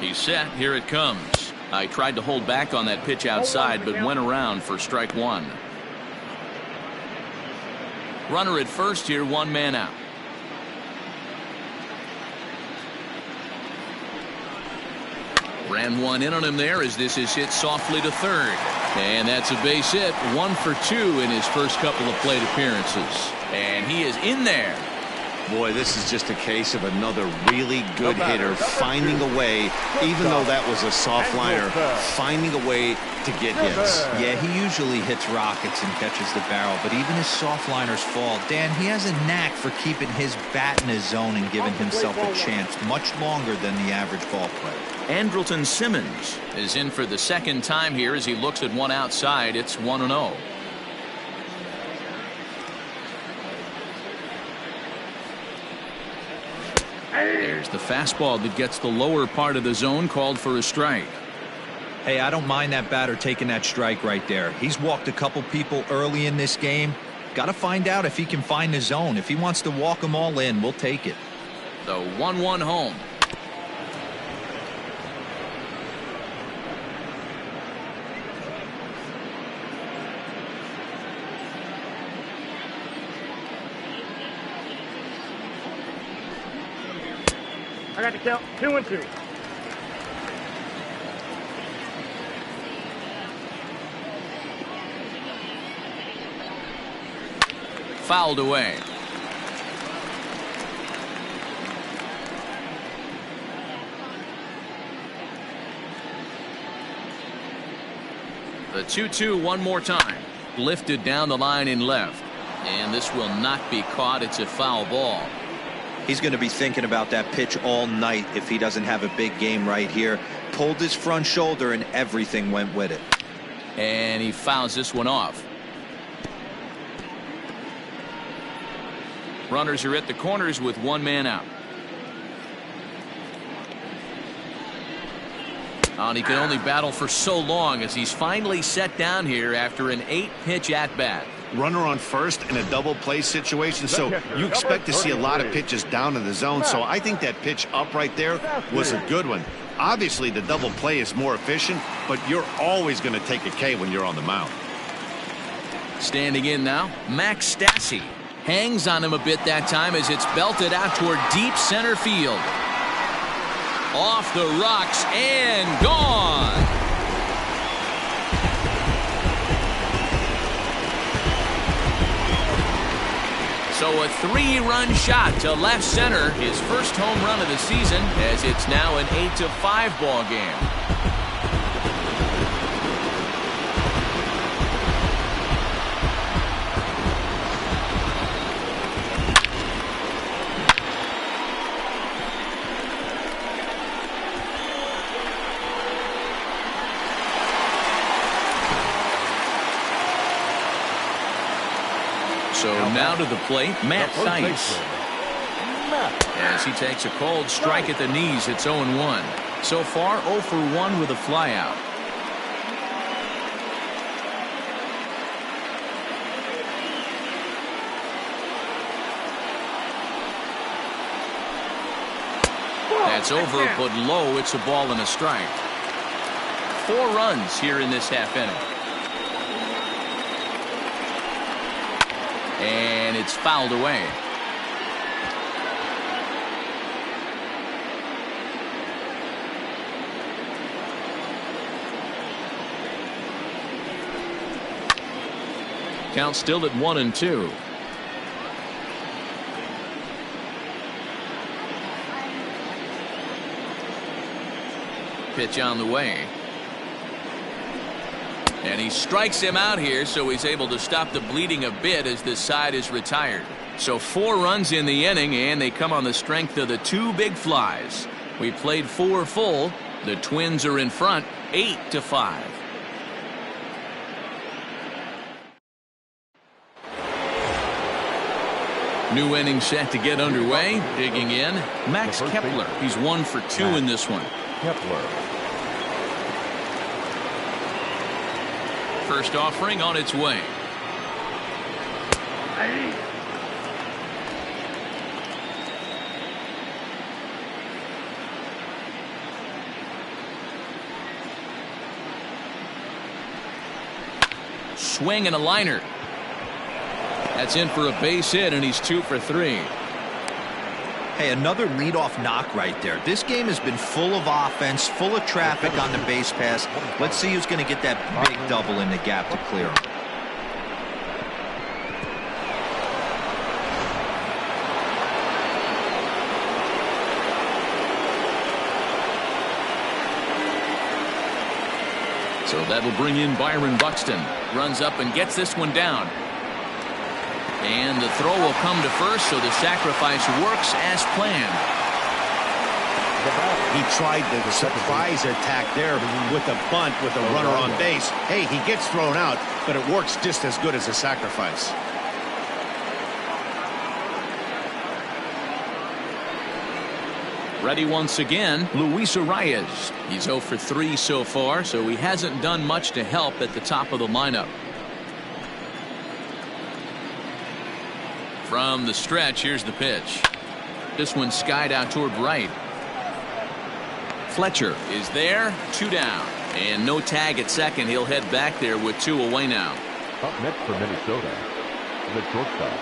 He's set. Here it comes. I tried to hold back on that pitch outside, but went around for strike one. Runner at first here, one man out. Ran one in on him there as this is hit softly to third. And that's a base hit. 1 for 2 in his first couple of plate appearances. And he is in there. Boy, this is just a case of another really good hitter finding a way, even though that was a soft liner, finding a way to get hits. Yeah, he usually hits rockets and catches the barrel, but even his soft liners fall. Dan, he has a knack for keeping his bat in his zone and giving himself a chance much longer than the average ball player. Andrelton Simmons is in for the second time here as he looks at one outside. It's 1-0. There's the fastball that gets the lower part of the zone, called for a strike. Hey, I don't mind that batter taking that strike right there. He's walked a couple people early in this game. Got to find out if he can find the zone. If he wants to walk them all in, we'll take it. The 1-1 home. I got to count 2-2. Fouled away. The 2-2 one more time. Lifted down the line in left. And this will not be caught. It's a foul ball. He's going to be thinking about that pitch all night if he doesn't have a big game right here. Pulled his front shoulder and everything went with it. And he fouls this one off. Runners are at the corners with one man out. And he can only battle for so long as he's finally set down here after an 8-pitch at-bat. Runner on first in a double play situation, so you expect to see a lot of pitches down in the zone. So I think that pitch up right there was a good one. Obviously the double play is more efficient, but you're always going to take a K when you're on the mound. Standing in now, Max Stassi hangs on him a bit that time as it's belted out toward deep center field. Off the rocks and gone. So a 3-run shot to left center, his first home run of the season, as it's now an 8-5 ball game. So now to the plate, Matt Thaiss. As he takes a cold strike at the knees, it's 0-1. So far, 0 for 1 with a flyout. That's over, but low. It's a ball and a strike. 4 runs here in this half inning. And it's fouled away. Count still at 1-2. Pitch on the way. And he strikes him out here, so he's able to stop the bleeding a bit as this side is retired. So 4 runs in the inning, and they come on the strength of the 2 big flies. We played 4 full. The Twins are in front, 8-5. New inning set to get underway. Digging in, Max Kepler. He's 1 for 2 in this one. Kepler. First offering on its way. swing and a liner. That's in for a base hit, and he's 2 for 3. Hey, another leadoff knock right there. This game has been full of offense, full of traffic on the base pass. Let's see who's going to get that big double in the gap to clear him. So that'll bring in Byron Buxton. Runs up and gets this one down. And the throw will come to first, so the sacrifice works as planned. He tried the surprise attack there with a bunt with a runner on base. Hey, he gets thrown out, but it works just as good as a sacrifice. Ready once again, Luis Arias. He's 0 for 3 so far, so he hasn't done much to help at the top of the lineup. From the stretch, here's the pitch. This one skied out toward right. Fletcher is there, 2 down. And no tag at second. He'll head back there with 2 away now. Up next for Minnesota, the shortstop,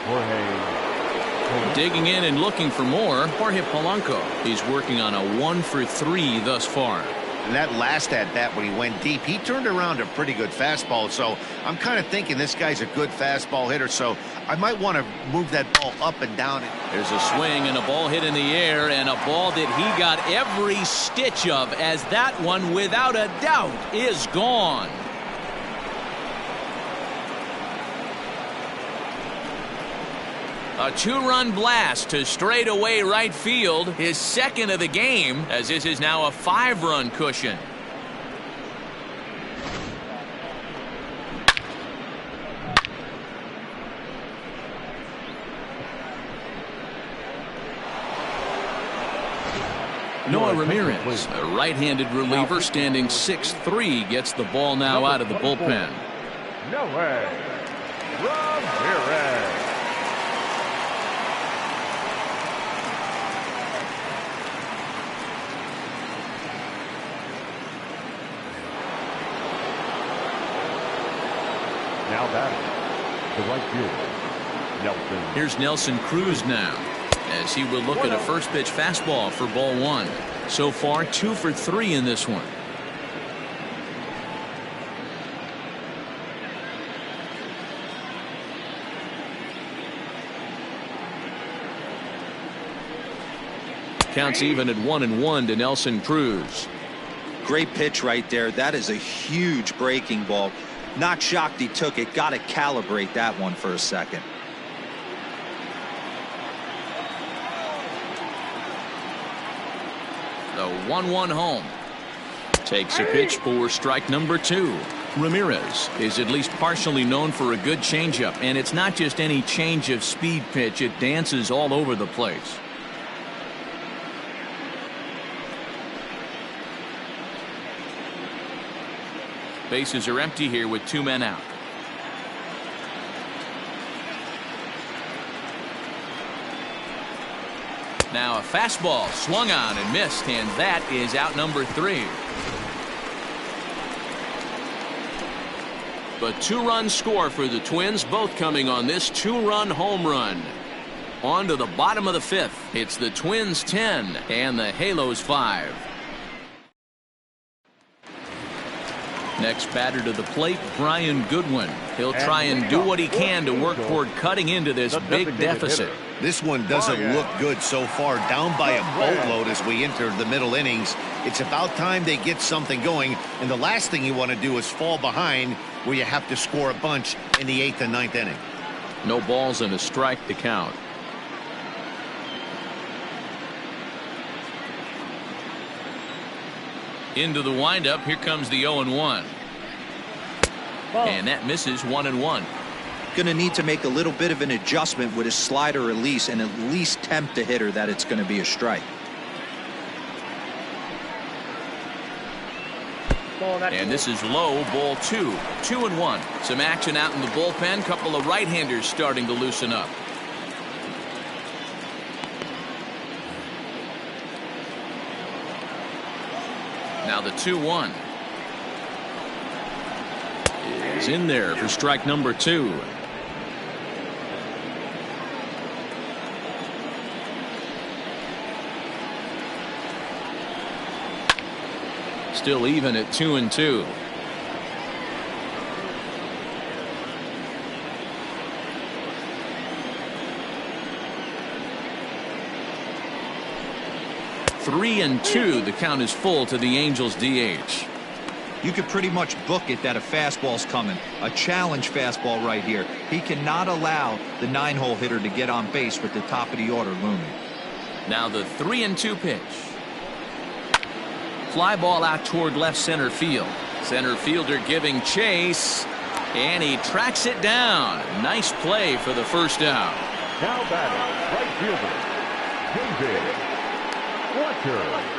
Jorge. Digging in and looking for more, Jorge Polanco. He's working on a 1 for 3 thus far. And that last at bat when he went deep, he turned around a pretty good fastball. So I'm kind of thinking this guy's a good fastball hitter. So I might want to move that ball up and down. There's a swing and a ball hit in the air, and a ball that he got every stitch of, as that one, without a doubt, is gone. A 2-run blast to straightaway right field, his second of the game, as this is now a 5-run cushion. Noah Ramirez, a right-handed reliever standing 6'3", gets the ball now out of the bullpen. Noah Ramirez. Now batting, the right fielder, Nelson. Here's Nelson Cruz now, as he will look at a first pitch fastball for ball 1. So far 2 for 3 in this one. Counts even at 1-1 to Nelson Cruz. Great pitch right there. That is a huge breaking ball. Not shocked he took it. Got to calibrate that one for a second. The 1-1 home. Takes a pitch for strike number 2. Ramirez is at least partially known for a good changeup, and it's not just any change of speed pitch. It dances all over the place. Bases are empty here with 2 men out. Now a fastball swung on and missed, and that is out number 3. But 2-run score for the Twins, both coming on this 2-run home run. On to the bottom of the 5th. It's the Twins 10 and the Halos 5. Next batter to the plate, Brian Goodwin. He'll try and do what he can to work toward cutting into this big deficit. This one doesn't look good so far, down by a boatload as we enter the middle innings. It's about time they get something going, and the last thing you want to do is fall behind where you have to score a bunch in the 8th and 9th inning. No balls and a strike to count. Into the windup, here comes the 0-1. And that misses 1-1. Going to need to make a little bit of an adjustment with his slider release and at least tempt the hitter that it's going to be a strike. And this is low, ball 2. 2-1. Some action out in the bullpen. Couple of right-handers starting to loosen up. Now the 2-1. is in there for strike number 2. Still even at 2-2. Three and 2. The count is full to the Angels DH. You could pretty much book it that a fastball's coming. A challenge fastball right here. He cannot allow the 9-hole hitter to get on base with the top of the order looming. Now the 3-2 pitch. Fly ball out toward left center field. Center fielder giving chase, and he tracks it down. Nice play for the first out. Now batting, right fielder, David Fletcher.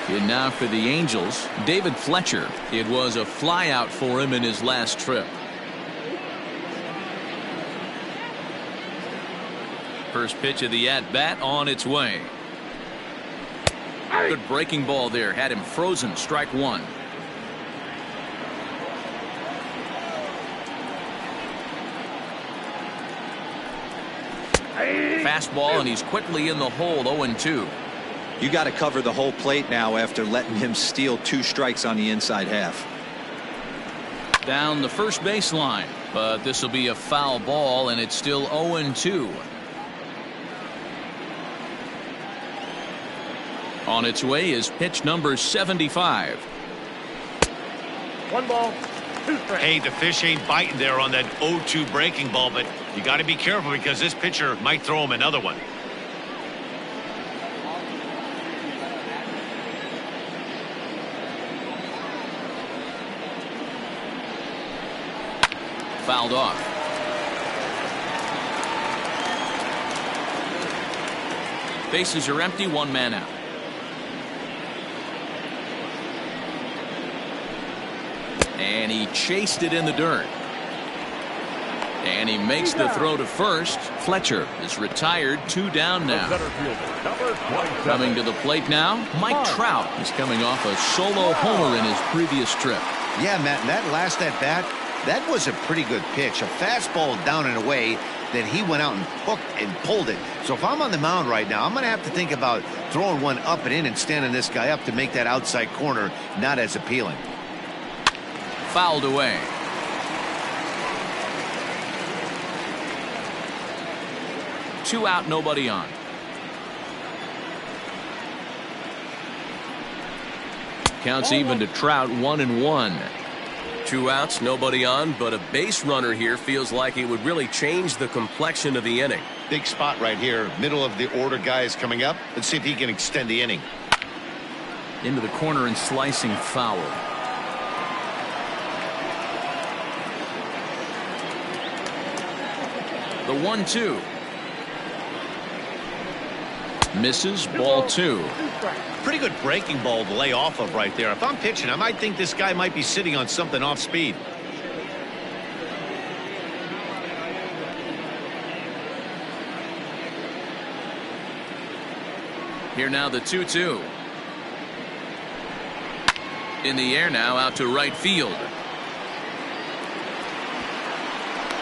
And now for the Angels, David Fletcher. It was a flyout for him in his last trip. First pitch of the at-bat on its way. Good breaking ball there. Had him frozen. Strike 1. Fastball, and he's quickly in the hole. 0-2. You got to cover the whole plate now after letting him steal 2 strikes on the inside half. Down the first baseline, but this will be a foul ball, and it's still 0-2. On its way is pitch number 75. 1 ball, 2 strikes. Hey, the fish ain't biting there on that 0-2 breaking ball, but you got to be careful because this pitcher might throw him another one. Fouled off. Bases are empty. 1 man out. And he chased it in the dirt. And he makes the throw to first. Fletcher is retired. 2 down now. Coming to the plate now, Mike Trout is coming off a solo homer in his previous trip. Yeah, Matt, and that last at bat, that was a pretty good pitch. A fastball down and away that he went out and hooked and pulled it. So if I'm on the mound right now, I'm going to have to think about throwing one up and in and standing this guy up to make that outside corner not as appealing. Fouled away. Two out, nobody on. Counts even to Trout. 1-1. 2 outs, nobody on, but a base runner here feels like it would really change the complexion of the inning. Big spot right here. Middle of the order guy is coming up. Let's see if he can extend the inning. Into the corner and slicing foul. The 1-2. Misses. Ball 2. Pretty good breaking ball to lay off of right there. If I'm pitching, I might think this guy might be sitting on something off speed. Here now the 2-2. In the air now, out to right field.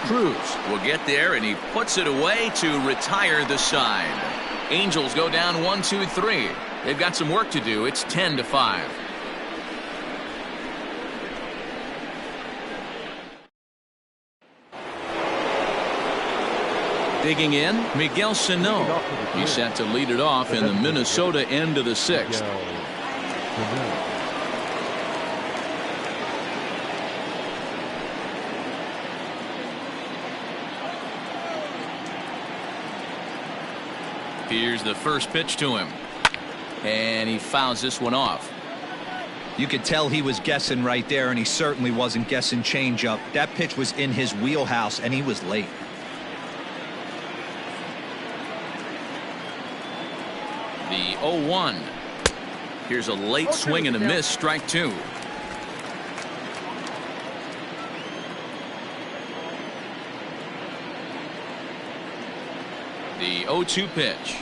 Cruz will get there, and he puts it away to retire the side. Angels go down 1-2-3. They've got some work to do. It's 10-5. Digging in, Miguel Sano. He's set to lead it off in the Minnesota end of the 6th. Here's the first pitch to him. And he fouls this one off. You could tell he was guessing right there, and he certainly wasn't guessing changeup. That pitch was in his wheelhouse, and he was late. The 0-1. Here's a late swing and a miss. Strike 2. The 0-2 pitch.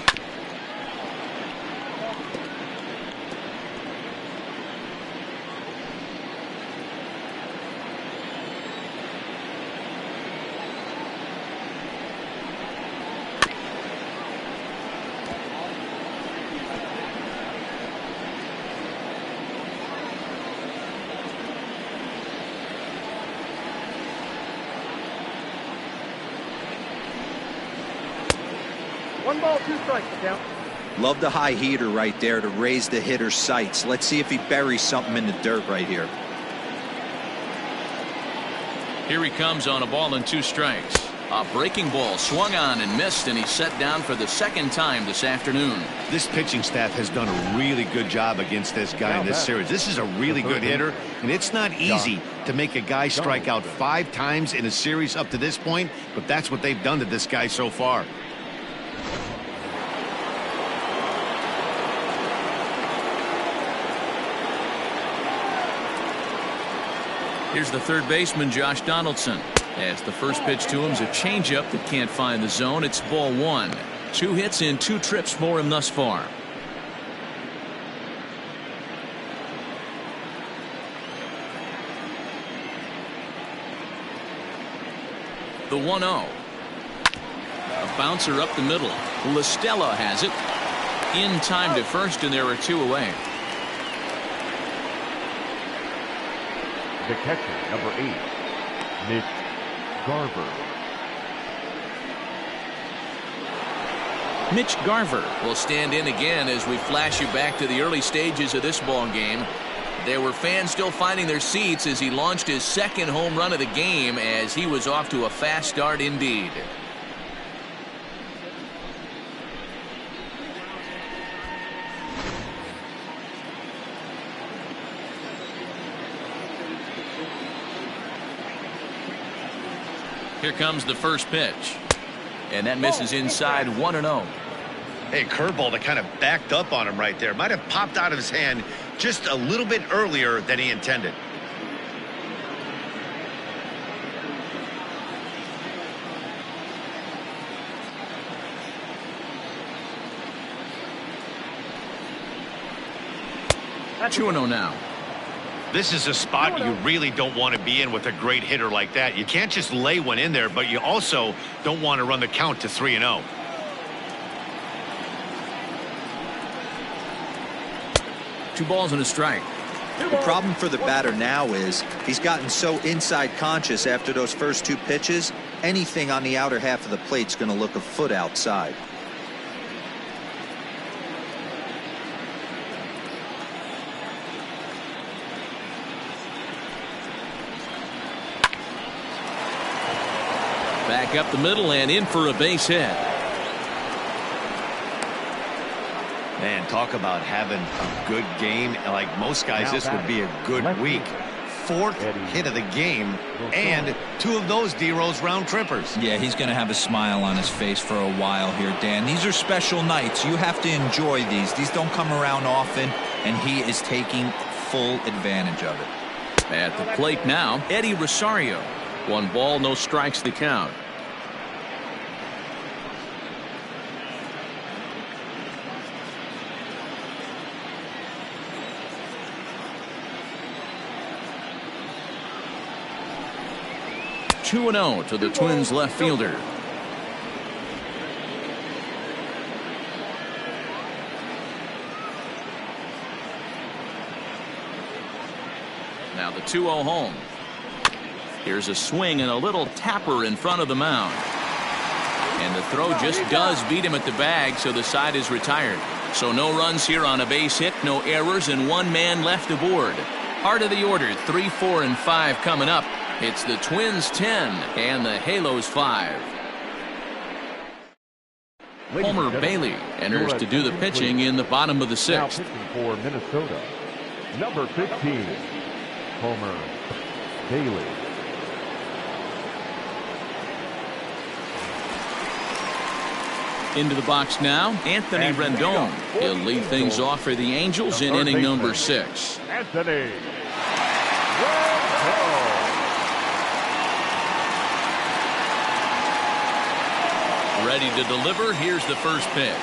1 ball, 2 strikes, the count. Love the high heater right there to raise the hitter's sights. Let's see if he buries something in the dirt right here. Here he comes on a ball and 2 strikes. A breaking ball swung on and missed, and he's set down for the second time this afternoon. This pitching staff has done a really good job against this guy in this series. This is a really good hitter, and it's not easy to make a guy strike out 5 times in a series up to this point, but that's what they've done to this guy so far. Here's the third baseman, Josh Donaldson. As the first pitch to him is a changeup that can't find the zone. It's ball 1. 2 hits in 2 trips for him thus far. The 1-0. A bouncer up the middle. LaStella has it. In time to first, and there are 2 away. The catcher, number 8, Mitch Garver. Mitch Garver will stand in again as we flash you back to the early stages of this ball game. There were fans still finding their seats as he launched his second home run of the game, as he was off to a fast start indeed. Here comes the first pitch, and that misses inside. 1-0. Hey, curveball that kind of backed up on him right there. Might have popped out of his hand just a little bit earlier than he intended. That's 2-0 now. This is a spot you really don't want to be in with a great hitter like that. You can't just lay one in there, but you also don't want to run the count to 3-0. Two balls and a strike. The problem for the batter now is he's gotten so inside conscious after those first 2 pitches. Anything on the outer half of the plate's going to look a foot outside. Back up the middle and in for a base hit. Man, talk about having a good game. Like most guys, this would be a good week. 4th hit of the game, and 2 of those D-Rose round trippers. Yeah, he's going to have a smile on his face for a while here, Dan. These are special nights. You have to enjoy these. These don't come around often, and he is taking full advantage of it. At the plate now, Eddie Rosario. 1 ball, no strikes to count. Two 2-0 to the Twins left fielder. Now the 2-0 home. Here's a swing and a little tapper in front of the mound. And the throw just does beat him at the bag, so the side is retired. So no runs here on a base hit, no errors, and 1 man left aboard. Heart of the order, 3, 4, and 5 coming up. It's the Twins 10 and the Halos 5. Homer Bailey enters to do the pitching in the bottom of the 6th. Now pitching for Minnesota, number 15, Homer Bailey. Into the box now, Anthony Rendon. He'll lead things off for the Angels in inning number 6. Anthony Rendon. Ready to deliver. Here's the first pitch.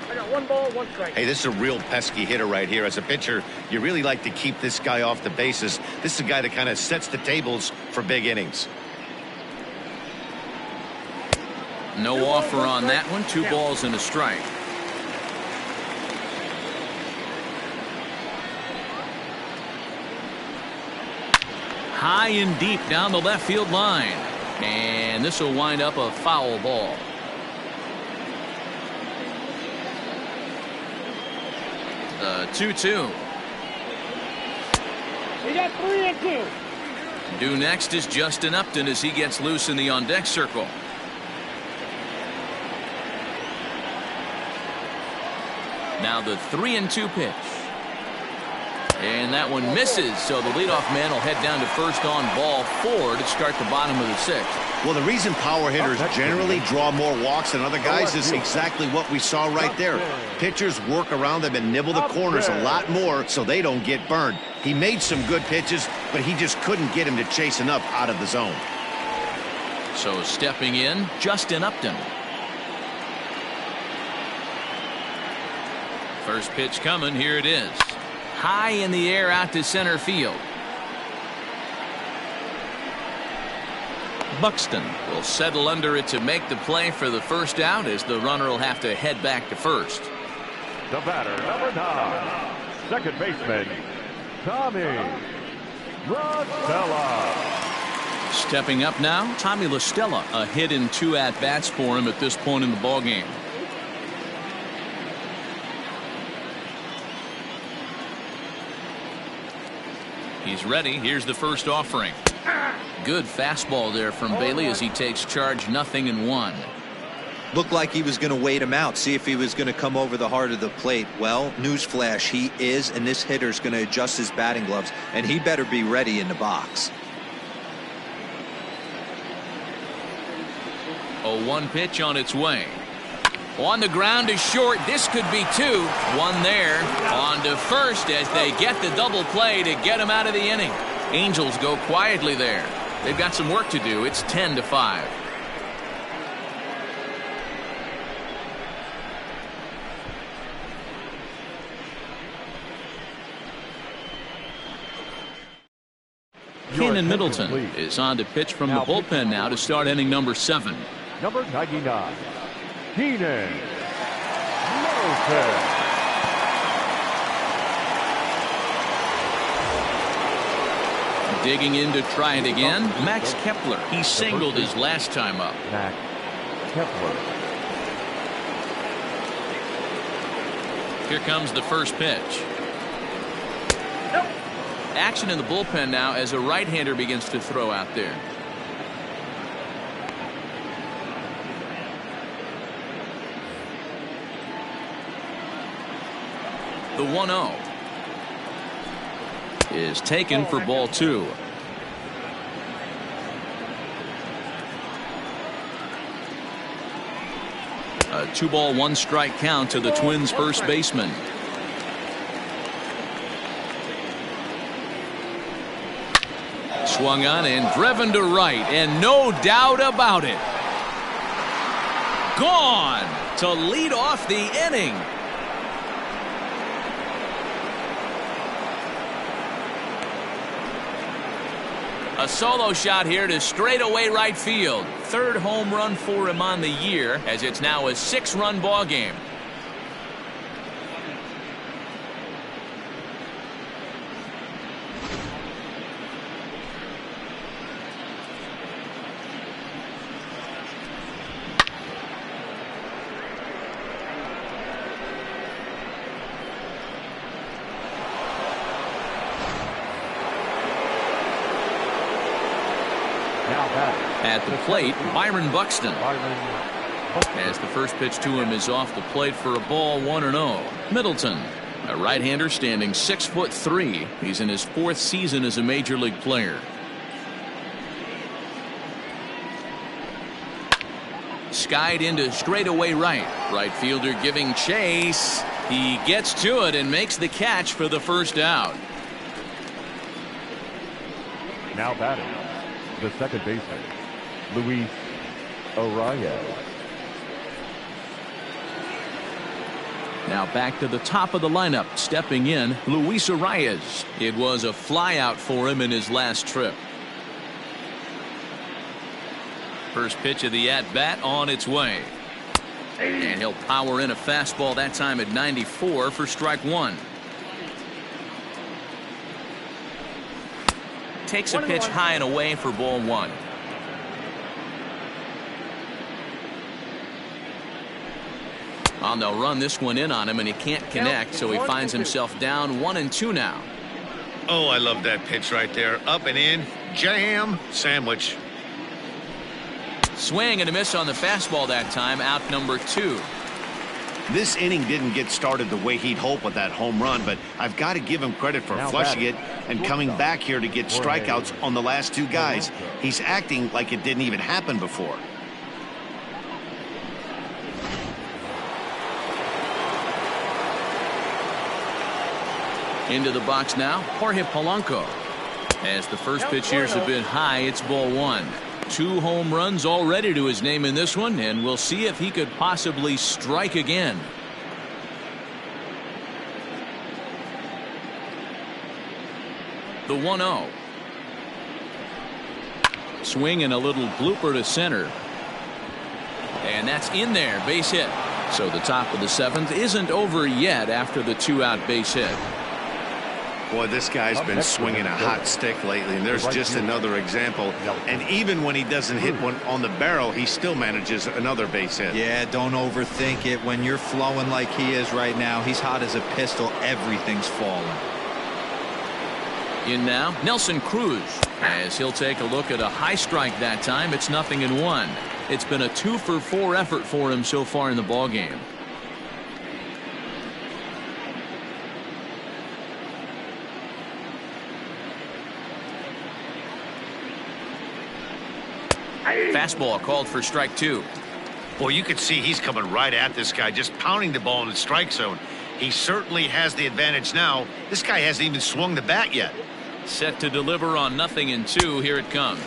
I got 1 ball, 1 strike. Hey, this is a real pesky hitter right here. As a pitcher, you really like to keep this guy off the bases. This is a guy that kind of sets the tables for big innings. No offer on that one. 2 balls and a strike. High and deep down the left field line. And this will wind up a foul ball. The 2-2. You got 3 and 2. Due next is Justin Upton as he gets loose in the on-deck circle. Now the 3-2 pitch. And that one misses, so the leadoff man will head down to first on ball 4 to start the bottom of the 6th. Well, the reason power hitters generally draw more walks than other guys is exactly what we saw right there. Pitchers work around them and nibble the corners a lot more so they don't get burned. He made some good pitches, but he just couldn't get him to chase enough out of the zone. So stepping in, Justin Upton. First pitch coming, here it is. High in the air out to center field. Buxton will settle under it to make the play for the first out as the runner will have to head back to first. The batter, number 9, second baseman, Tommy La Stella. Stepping up now, Tommy La Stella. A hit in 2 at-bats for him at this point in the ballgame. He's ready. Here's the first offering. Good fastball there from Bailey as he takes charge, 0-1. Looked like he was going to wait him out, see if he was going to come over the heart of the plate. Well, newsflash, he is, and this hitter's going to adjust his batting gloves, and he better be ready in the box. 0-1 pitch on its way. On the ground to short. This could be 2. 1 there. On to first as they get the double play to get him out of the inning. Angels go quietly there. They've got some work to do. It's 10-5. Kenan Middleton is on to pitch from the bullpen now to start inning number 7. Number 99, Kenan Middleton. Digging in to try it again, Max Kepler. He singled his last time up. Max Kepler. Here comes the first pitch. Action in the bullpen now as a right-hander begins to throw out there. The 1-0 is taken for ball 2. A 2-ball 1-strike count to the Twins' first baseman. Swung on and driven to right, and no doubt about it, gone to lead off the inning. A solo shot here to straightaway right field. 3rd home run for him on the year, as it's now a 6-run ball game. At the plate, Byron Buxton. As the first pitch to him is off the plate for a ball, 1-0. Middleton, a right-hander standing 6'3". He's in his 4th season as a major league player. Skied into straightaway right. Right fielder giving chase. He gets to it and makes the catch for the first out. Now batting, the second baseman, Luis Arraez. Now back to the top of the lineup, stepping in, Luis Arraez. It was a flyout for him in his last trip. First pitch of the at-bat on its way. And he'll power in a fastball that time at 94 for strike one. Takes a pitch high and away for ball one. Well, they'll run this one in on him, and he can't connect, so he finds himself down 1-2 now. Oh, I love that pitch right there. Up and in, jam, sandwich. Swing and a miss on the fastball that time, out number 2. This inning didn't get started the way he'd hoped with that home run, but I've got to give him credit for flushing it and coming back here to get strikeouts on the last 2 guys. He's acting like it didn't even happen before. Into the box now, Jorge Polanco. As the first pitch here's a bit high, it's ball 1. 2 home runs already to his name in this one, and we'll see if he could possibly strike again. The 1-0. Swing and a little blooper to center. And that's in there, base hit. So the top of the 7th isn't over yet after the 2-out base hit. Boy, this guy's been swinging a hot stick lately, and there's just another example. And even when he doesn't hit one on the barrel, he still manages another base hit. Yeah, don't overthink it. When you're flowing like he is right now, he's hot as a pistol. Everything's falling. In now, Nelson Cruz, as he'll take a look at a high strike that time. It's 0-1. It's been a 2-for-4 effort for him so far in the ballgame. Fastball called for strike 2. Boy, you can see he's coming right at this guy, just pounding the ball in the strike zone. He certainly has the advantage now. This guy hasn't even swung the bat yet. Set to deliver on 0-2. Here it comes.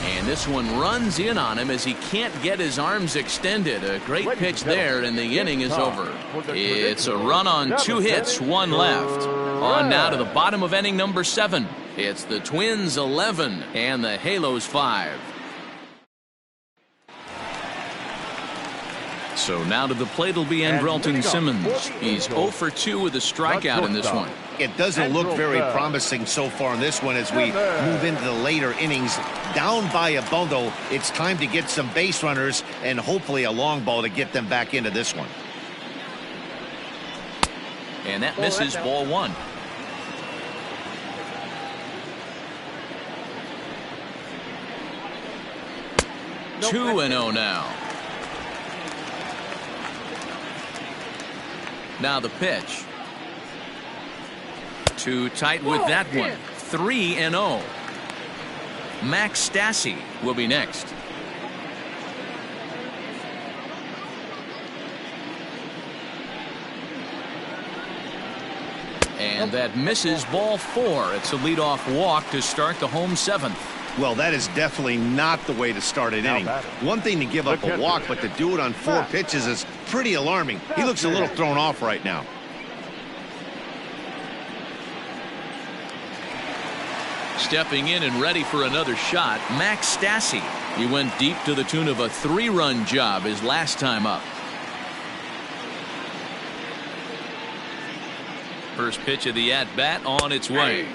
And this one runs in on him as he can't get his arms extended. A great pitch there, and the inning is over. It's a run on 2 hits, 1 left. On now to the bottom of inning number 7. It's the Twins 11 and the Halos 5. So now to the plate will be Andrelton Simmons. He's 0-for-2 with a strikeout in this one. It doesn't look very promising so far in this one as we move into the later innings. Down by a bundle, it's time to get some base runners and hopefully a long ball to get them back into this one. And that misses ball 1. No 2-0 now. Now the pitch. Too tight with that one. 3-0. Max Stassi will be next. And that misses ball 4. It's a leadoff walk to start the home 7th. Well, that is definitely not the way to start an inning. One thing to give up a walk, but to do it on 4 pitches is pretty alarming. He looks a little thrown off right now. Stepping in and ready for another shot, Max Stassi. He went deep to the tune of a 3-run job his last time up. First pitch of the at-bat on its way.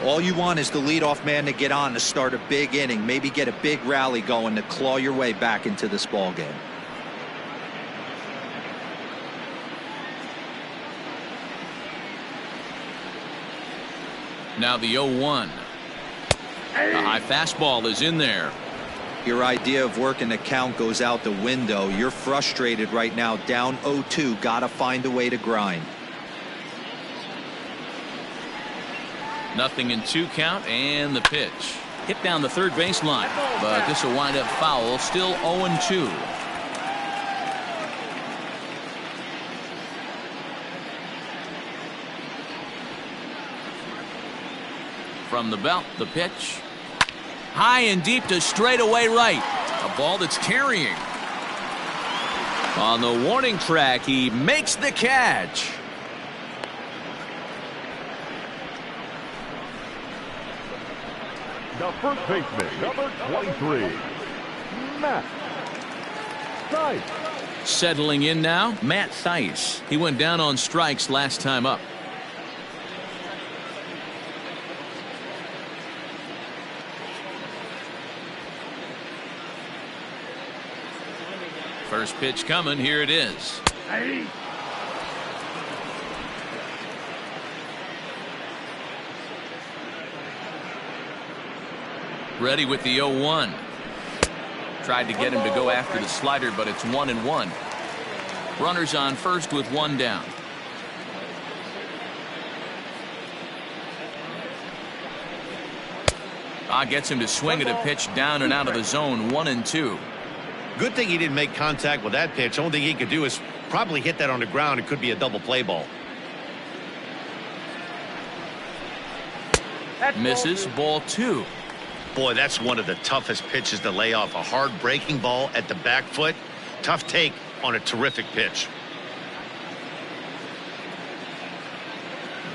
All you want is the leadoff man to get on to start a big inning, maybe get a big rally going to claw your way back into this ball game. Now the 0-1. The high fastball is in there. Your idea of working the count goes out the window. You're frustrated right now, down 0-2. Gotta find a way to grind. 0-2 count, and the pitch. Hit down the third baseline, but this will wind up foul. Still 0-2. From the belt, the pitch. High and deep to straightaway right. A ball that's carrying. On the warning track, he makes the catch. The first baseman, number 23, Matt Thaiss. Settling in now, Matt Thaiss. He went down on strikes last time up. First pitch coming. Here it is. Ready with the 0-1. Tried to get him to go after the slider, but it's 1-1. Runners on first with one down. Gets him to swing at a pitch down and out of the zone. 1-2. Good thing he didn't make contact with that pitch. Only thing he could do is probably hit that on the ground. It could be a double play ball. Misses. Ball 2. Boy, that's one of the toughest pitches to lay off. A hard breaking ball at the back foot. Tough take on a terrific pitch.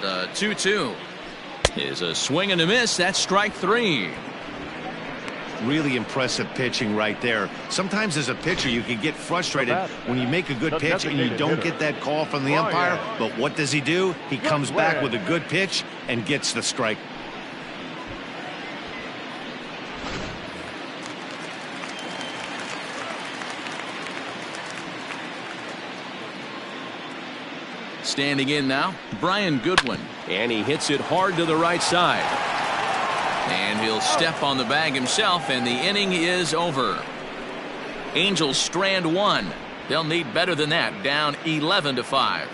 The 2-2 is a swing and a miss. That's strike 3. Really impressive pitching right there. Sometimes as a pitcher you can get frustrated when you make a good pitch and you don't get that call from the umpire. But what does he do? He comes back with a good pitch and gets the strike. Standing in now, Brian Goodwin. And he hits it hard to the right side. And he'll step on the bag himself, and the inning is over. Angels strand 1. They'll need better than that, down 11-5.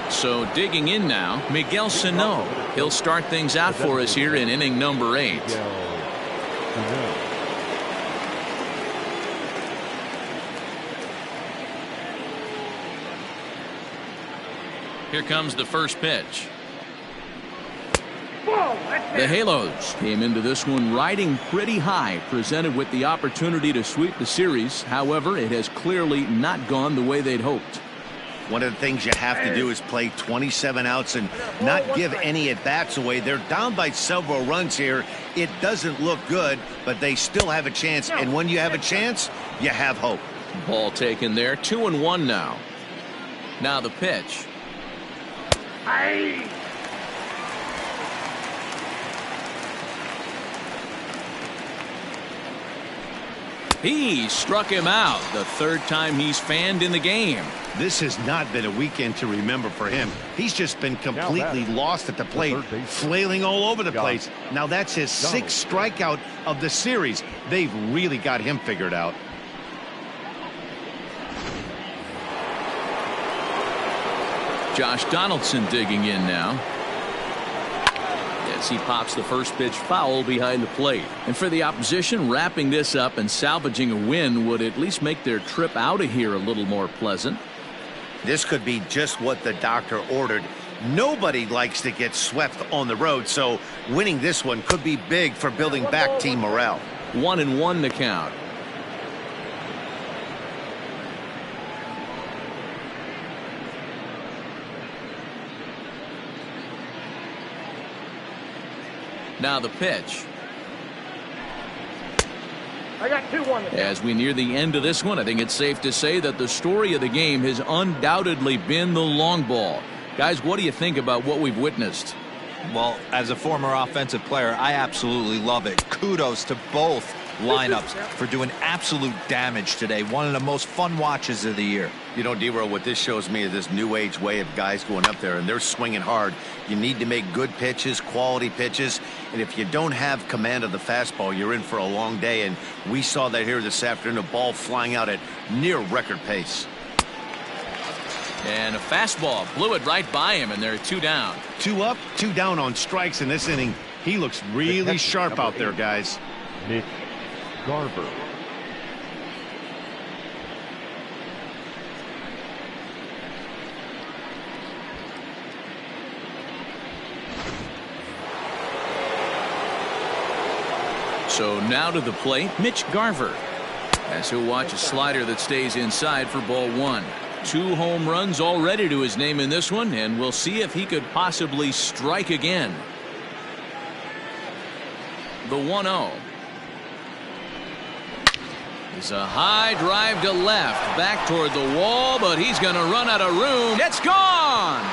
So digging in now, Miguel Sano. He'll start things out for us here in inning number 8. Here comes the first pitch. The Halos came into this one riding pretty high, presented with the opportunity to sweep the series. However, it has clearly not gone the way they'd hoped. One of the things you have to do is play 27 outs and not give any at-bats away. They're down by several runs here. It doesn't look good, but they still have a chance. And when you have a chance, you have hope. Ball taken there. 2-1 now. Now the pitch. He struck him out. The third time he's fanned in the game. This has not been a weekend to remember for him. He's just been completely lost at the plate, flailing all over the place. Now that's his 6th strikeout of the series. They've really got him figured out. Josh Donaldson digging in now. As he pops the first pitch foul behind the plate. And for the opposition, wrapping this up and salvaging a win would at least make their trip out of here a little more pleasant. This could be just what the doctor ordered. Nobody likes to get swept on the road, so winning this one could be big for building back team morale. 1-1 the count. Now the pitch. I got 2-1. As we near the end of this one, I think it's safe to say that the story of the game has undoubtedly been the long ball. Guys, what do you think about what we've witnessed? Well, as a former offensive player, I absolutely love it. Kudos to both lineups for doing absolute damage today. One of the most fun watches of the year. You know, D-Row, what this shows me is this new age way of guys going up there and they're swinging hard. You need to make good pitches, quality pitches, and if you don't have command of the fastball, you're in for a long day, and we saw that here this afternoon, a ball flying out at near record pace. And a fastball blew it right by him, and they're 2 down. 2 up, 2 down on strikes in this inning. He looks really sharp out there, guys. Mitch Garver. So now to the plate, Mitch Garver. as he'll watch a slider that stays inside for ball one. 2 home runs already to his name in this one, and we'll see if he could possibly strike again. The 1-0. It's a high drive to left, back toward the wall, but he's going to run out of room. It's gone!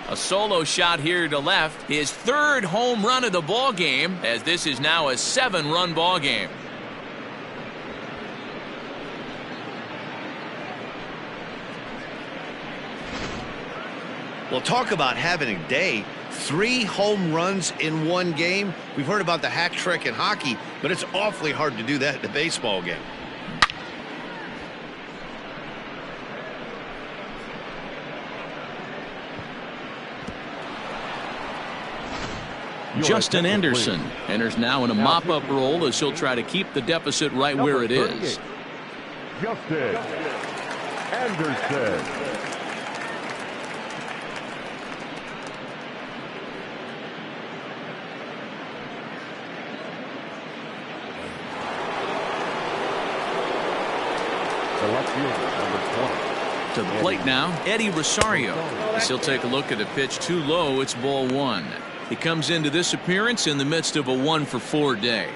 A solo shot here to left, his 3rd home run of the ball game, as this is now a 7-run ball game. Well, talk about having a day. 3 home runs in one game. We've heard about the hat trick in hockey, but it's awfully hard to do that in a baseball game. Justin Anderson enters now in a mop-up role as he'll try to keep the deficit right where it is. Justin Anderson. To the plate now, Eddie Rosario. As he'll take a look at a pitch too low, it's ball one. He comes into this appearance in the midst of a 1-for-4 day.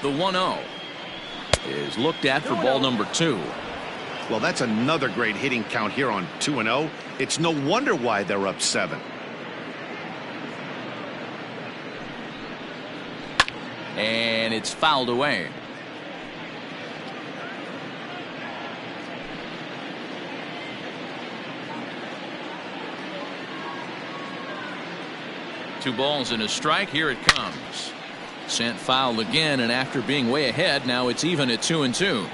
The 1-0 is looked at for ball number 2. Well, that's another great hitting count here on 2-0. It's no wonder why they're up 7. And it's fouled away. Two balls and a strike. Here it comes. Sent foul again, and after being way ahead, now it's even at 2-2.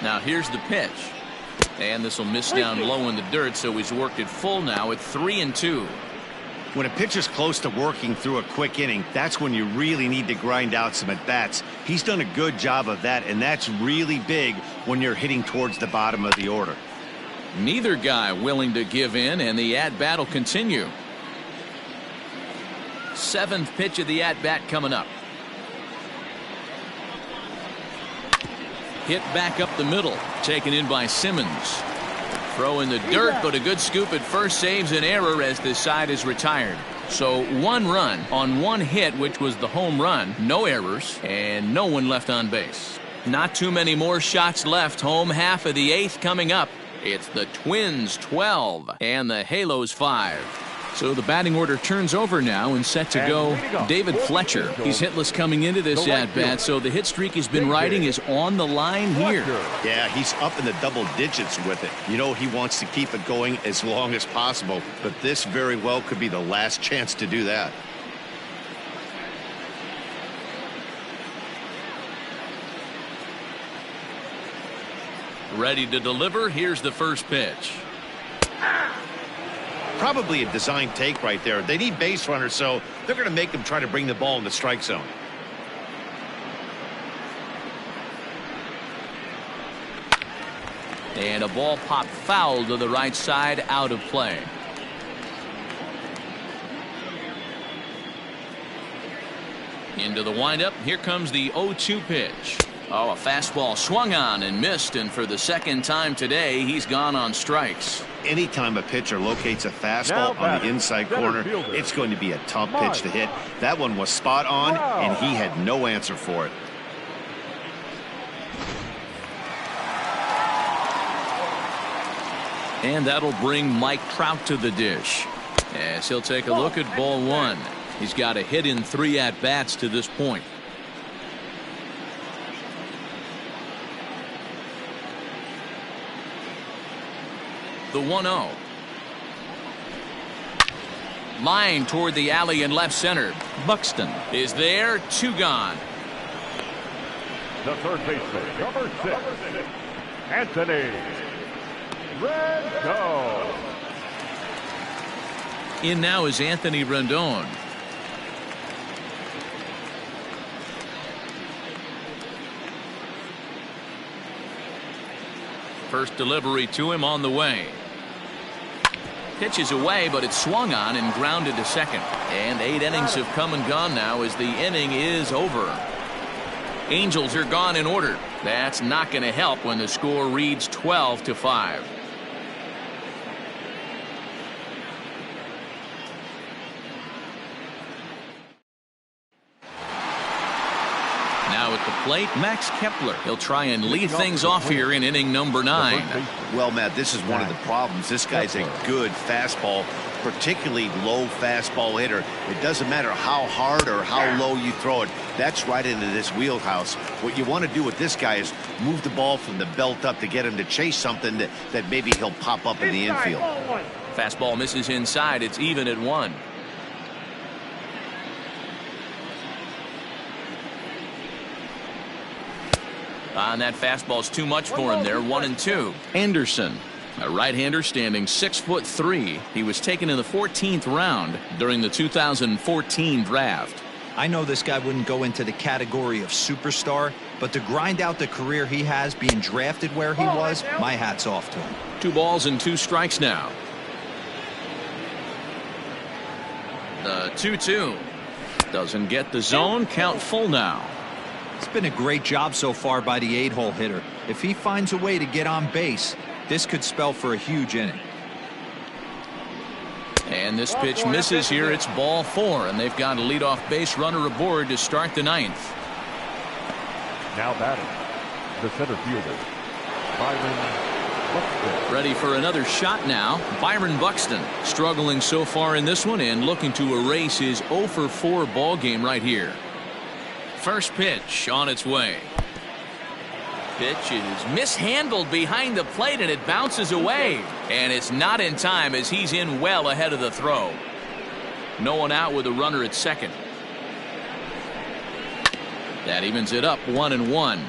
Now here's the pitch. And this will miss down low in the dirt, so he's worked it full now at 3-2. When a pitcher's close to working through a quick inning, that's when you really need to grind out some at-bats. He's done a good job of that, and that's really big when you're hitting towards the bottom of the order. Neither guy willing to give in, and the at-bat will continue. 7th pitch of the at-bat coming up. Hit back up the middle, taken in by Simmons. Throw in the dirt, but a good scoop at first saves an error as this side is retired. So 1 run on 1 hit, which was the home run, no errors, and no one left on base. Not too many more shots left. Home half of the 8th coming up. It's the Twins 12 and the Halos 5. So the batting order turns over now and set to go David Fletcher. He's hitless coming into this at-bat, so the hit streak he's been riding is on the line here. Yeah, he's up in the double digits with it. You know, he wants to keep it going as long as possible, but this very well could be the last chance to do that. Ready to deliver. Here's the first pitch. Probably a design take right there. They need base runners, so they're going to make them try to bring the ball in the strike zone. And a ball popped foul to the right side, out of play. Into the windup. Here comes the 0-2 pitch. Oh, a fastball swung on and missed, and for the 2nd time today, he's gone on strikes. Anytime a pitcher locates a fastball on the inside corner, it's going to be a tough pitch to hit. That one was spot on, and he had no answer for it. And that'll bring Mike Trout to the dish, as he'll take a look at ball 1. He's got a hit in 3 at-bats to this point. The 1-0. Line toward the alley in left center. Buxton is there. 2 gone. The third baseman, number 6, Anthony Rendon. In now is Anthony Rendon. First delivery to him on the way. Pitch is away, but it's swung on and grounded to second. And 8 innings have come and gone now as the inning is over. Angels are gone in order. That's not going to help when the score reads 12-5. Now at the plate, Max Kepler. He'll try and lead things off here in inning number 9. Well, Matt, this is one of the problems. This guy's a good fastball, particularly low fastball hitter. It doesn't matter how hard or how low you throw it. That's right into this wheelhouse. What you want to do with this guy is move the ball from the belt up to get him to chase something that maybe he'll pop up in the infield. Fastball misses inside. It's even at 1. And that fastball's too much for him there. 1-2. Anderson, a right-hander standing 6'3". He was taken in the 14th round during the 2014 draft. I know this guy wouldn't go into the category of superstar, but to grind out the career he has being drafted where he was, my hat's off to him. 2 balls and 2 strikes now. The 2-2 doesn't get the zone. Count full now. It's been a great job so far by the 8-hole hitter. If he finds a way to get on base, this could spell for a huge inning. And this pitch misses here. It's ball 4, and they've got a leadoff base runner aboard to start the 9th. Now batting, the center fielder, Byron Buxton. Ready for another shot now. Byron Buxton struggling so far in this one and looking to erase his 0-for-4 ball game right here. First pitch on its way. Pitch is mishandled behind the plate and it bounces away. And it's not in time as he's in well ahead of the throw. No one out with a runner at second. That evens it up 1-1.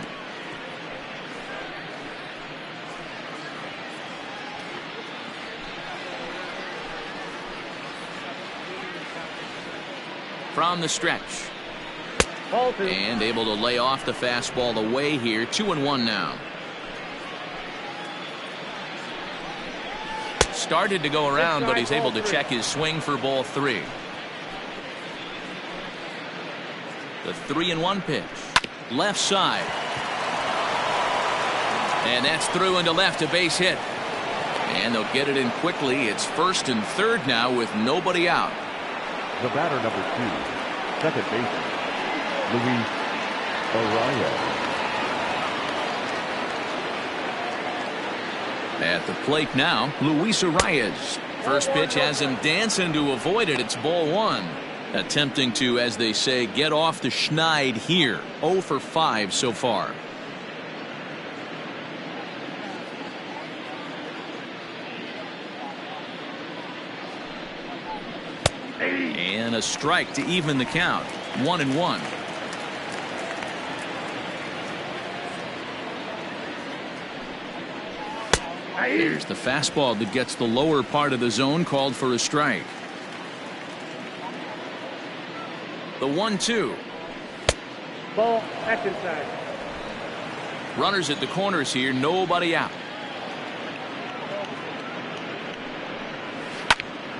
From the stretch. And able to lay off the fastball away here. 2-1 now. Started to go around, but he's able to check his swing for ball 3. The 3-1 pitch. Left side. And that's through into left, a base hit. And they'll get it in quickly. It's first and third now with nobody out. The batter, number 2, second baseman, Luis Arraez. At the plate now, Luis Arraez. First pitch has him dancing to avoid it. It's ball 1. Attempting to, as they say, get off the schneid here. 0-for-5 so far. And a strike to even the count. 1-1. Here's the fastball that gets the lower part of the zone, called for a strike. The 1-2. Ball, that's inside. Runners at the corners here, nobody out.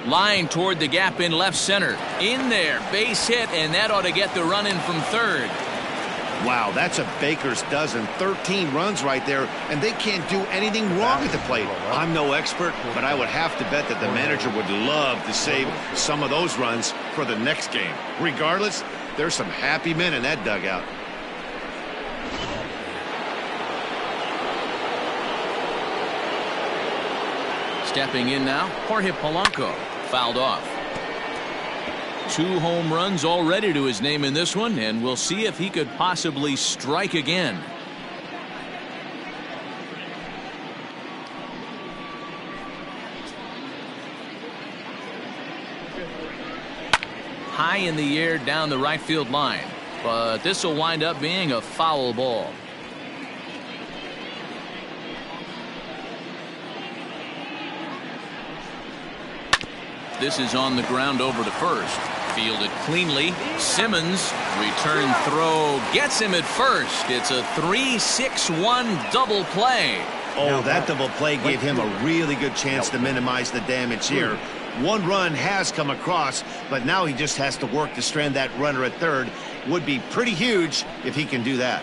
Line toward the gap in left center. In there, base hit, and that ought to get the run in from third. Wow, that's a baker's dozen. 13 runs right there, and they can't do anything wrong at the plate. I'm no expert, but I would have to bet that the manager would love to save some of those runs for the next game. Regardless, there's some happy men in that dugout. Stepping in now, Jorge Polanco. Fouled off. 2 home runs already to his name in this one, and we'll see if he could possibly strike again. High in the air down the right field line, but this will wind up being a foul ball. This is on the ground over to first. Fielded cleanly. Simmons, return throw, gets him at first. It's a 3-6-1 double play. Oh, that double play gave him a really good chance to minimize the damage here. One run has come across, but now he just has to work to strand that runner at third. Would be pretty huge if he can do that.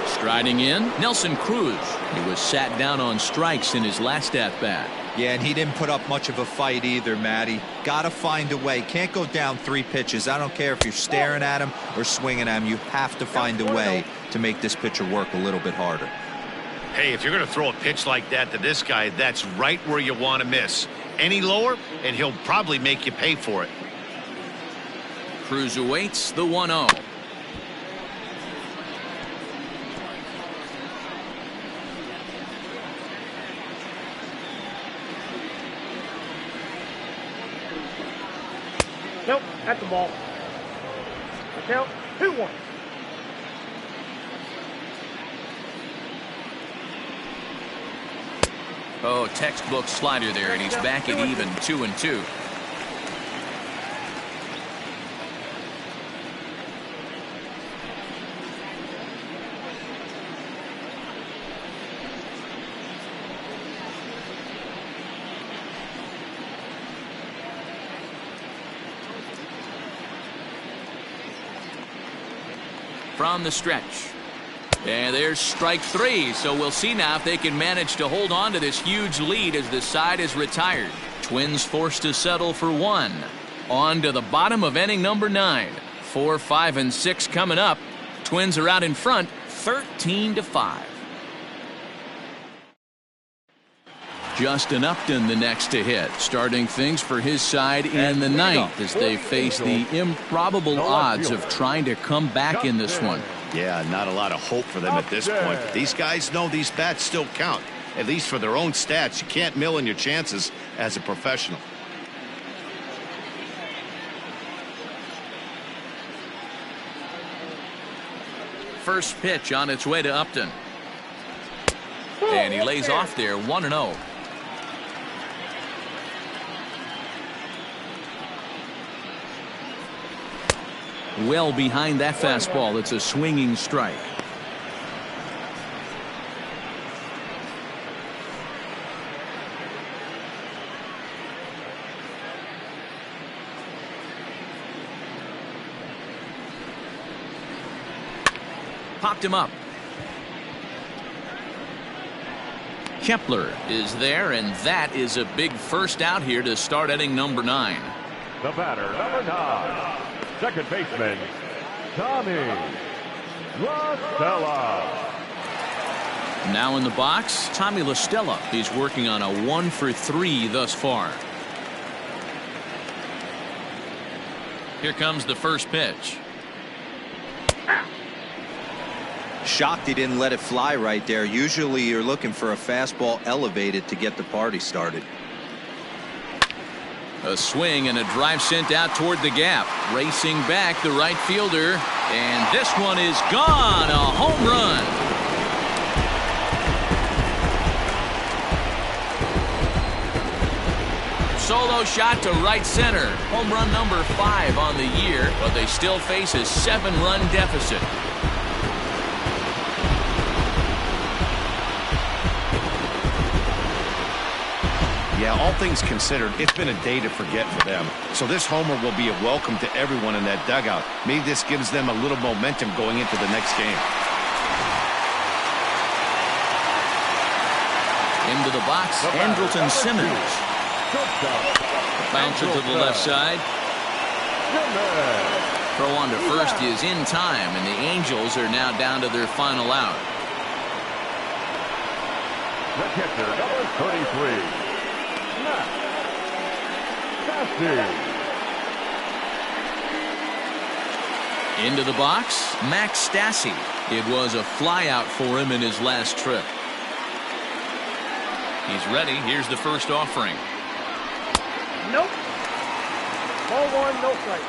Striding in, Nelson Cruz. He was sat down on strikes in his last at-bat. Yeah, and he didn't put up much of a fight either, Matty. Got to find a way. Can't go down 3 pitches. I don't care if you're staring at him or swinging at him. You have to find a way to make this pitcher work a little bit harder. Hey, if you're going to throw a pitch like that to this guy, that's right where you want to miss. Any lower, and he'll probably make you pay for it. Cruz awaits the 1-0. Nope, that's the ball. The count, 2-1. Oh, textbook slider there, and he's back at even 2-2. From the stretch. And there's strike 3, so we'll see now if they can manage to hold on to this huge lead as the side is retired. Twins forced to settle for 1. On to the bottom of inning number 9. 4, 5, and 6 coming up. Twins are out in front, 13-5. Justin Upton the next to hit, starting things for his side in the 9th as they face the improbable odds of trying to come back in this one. Yeah, not a lot of hope for them at this point. These guys know these bats still count, at least for their own stats. You can't mill in your chances as a professional. First pitch on its way to Upton. And he lays off there, 1-0. Well behind that fastball. It's a swinging strike. Popped him up. Kepler is there, and that is a big first out here to start inning number 9. The batter, number 9. Second baseman, Tommy La Stella. Now in the box, Tommy La Stella. He's working on a 1-for-3 thus far. Here comes the first pitch. Shocked he didn't let it fly right there. Usually you're looking for a fastball elevated to get the party started. A swing and a drive sent out toward the gap. Racing back the right fielder. And this one is gone. A home run. Solo shot to right center. Home run number 5 on the year. But they still face a 7-run deficit. Yeah, all things considered, it's been a day to forget for them. So this homer will be a welcome to everyone in that dugout. Maybe this gives them a little momentum going into the next game. Into the box, Andrelton Simmons. Bouncer to the left side. Throw on to first is in time, and the Angels are now down to their final out. The catcher, number 33. Into the box, Max Stassi. It was a flyout for him in his last trip. He's ready. Here's the first offering. Nope. Ball 1, no strike.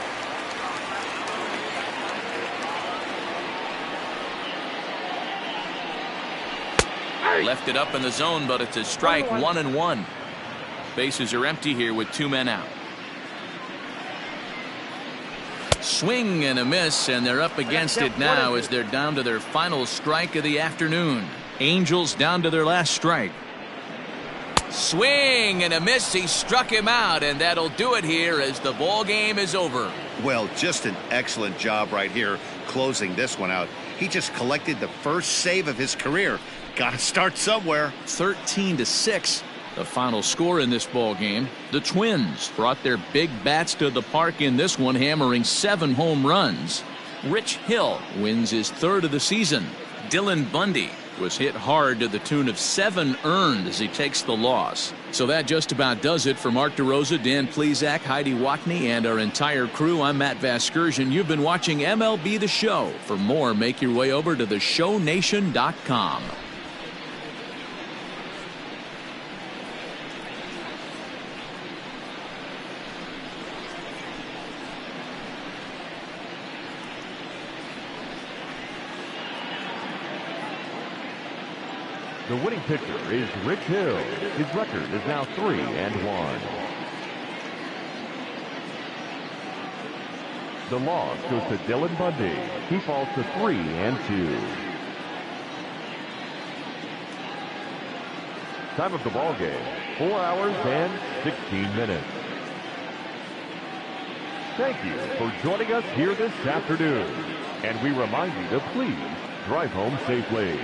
Left it up in the zone, but it's a strike. 1-1. Bases are empty here with 2 men out. Swing and a miss, and they're up against it now as they're down to their final strike of the afternoon. Angels down to their last strike. Swing and a miss. He struck him out, and that'll do it here as the ball game is over. Well, just an excellent job right here closing this one out. He just collected the first save of his career. Got to start somewhere. 13-6. The final score in this ball game. The Twins brought their big bats to the park in this one, hammering 7 home runs. Rich Hill wins his 3rd of the season. Dylan Bundy was hit hard to the tune of 7 earned as he takes the loss. So that just about does it for Mark DeRosa, Dan Plesac, Heidi Watney, and our entire crew. I'm Matt Vasgersian. You've been watching MLB The Show. For more, make your way over to theshownation.com. The winning pitcher is Rich Hill. His record is now 3-1. The loss goes to Dylan Bundy. He falls to 3-2. Time of the ball game, 4 hours and 16 minutes. Thank you for joining us here this afternoon. And we remind you to please drive home safely.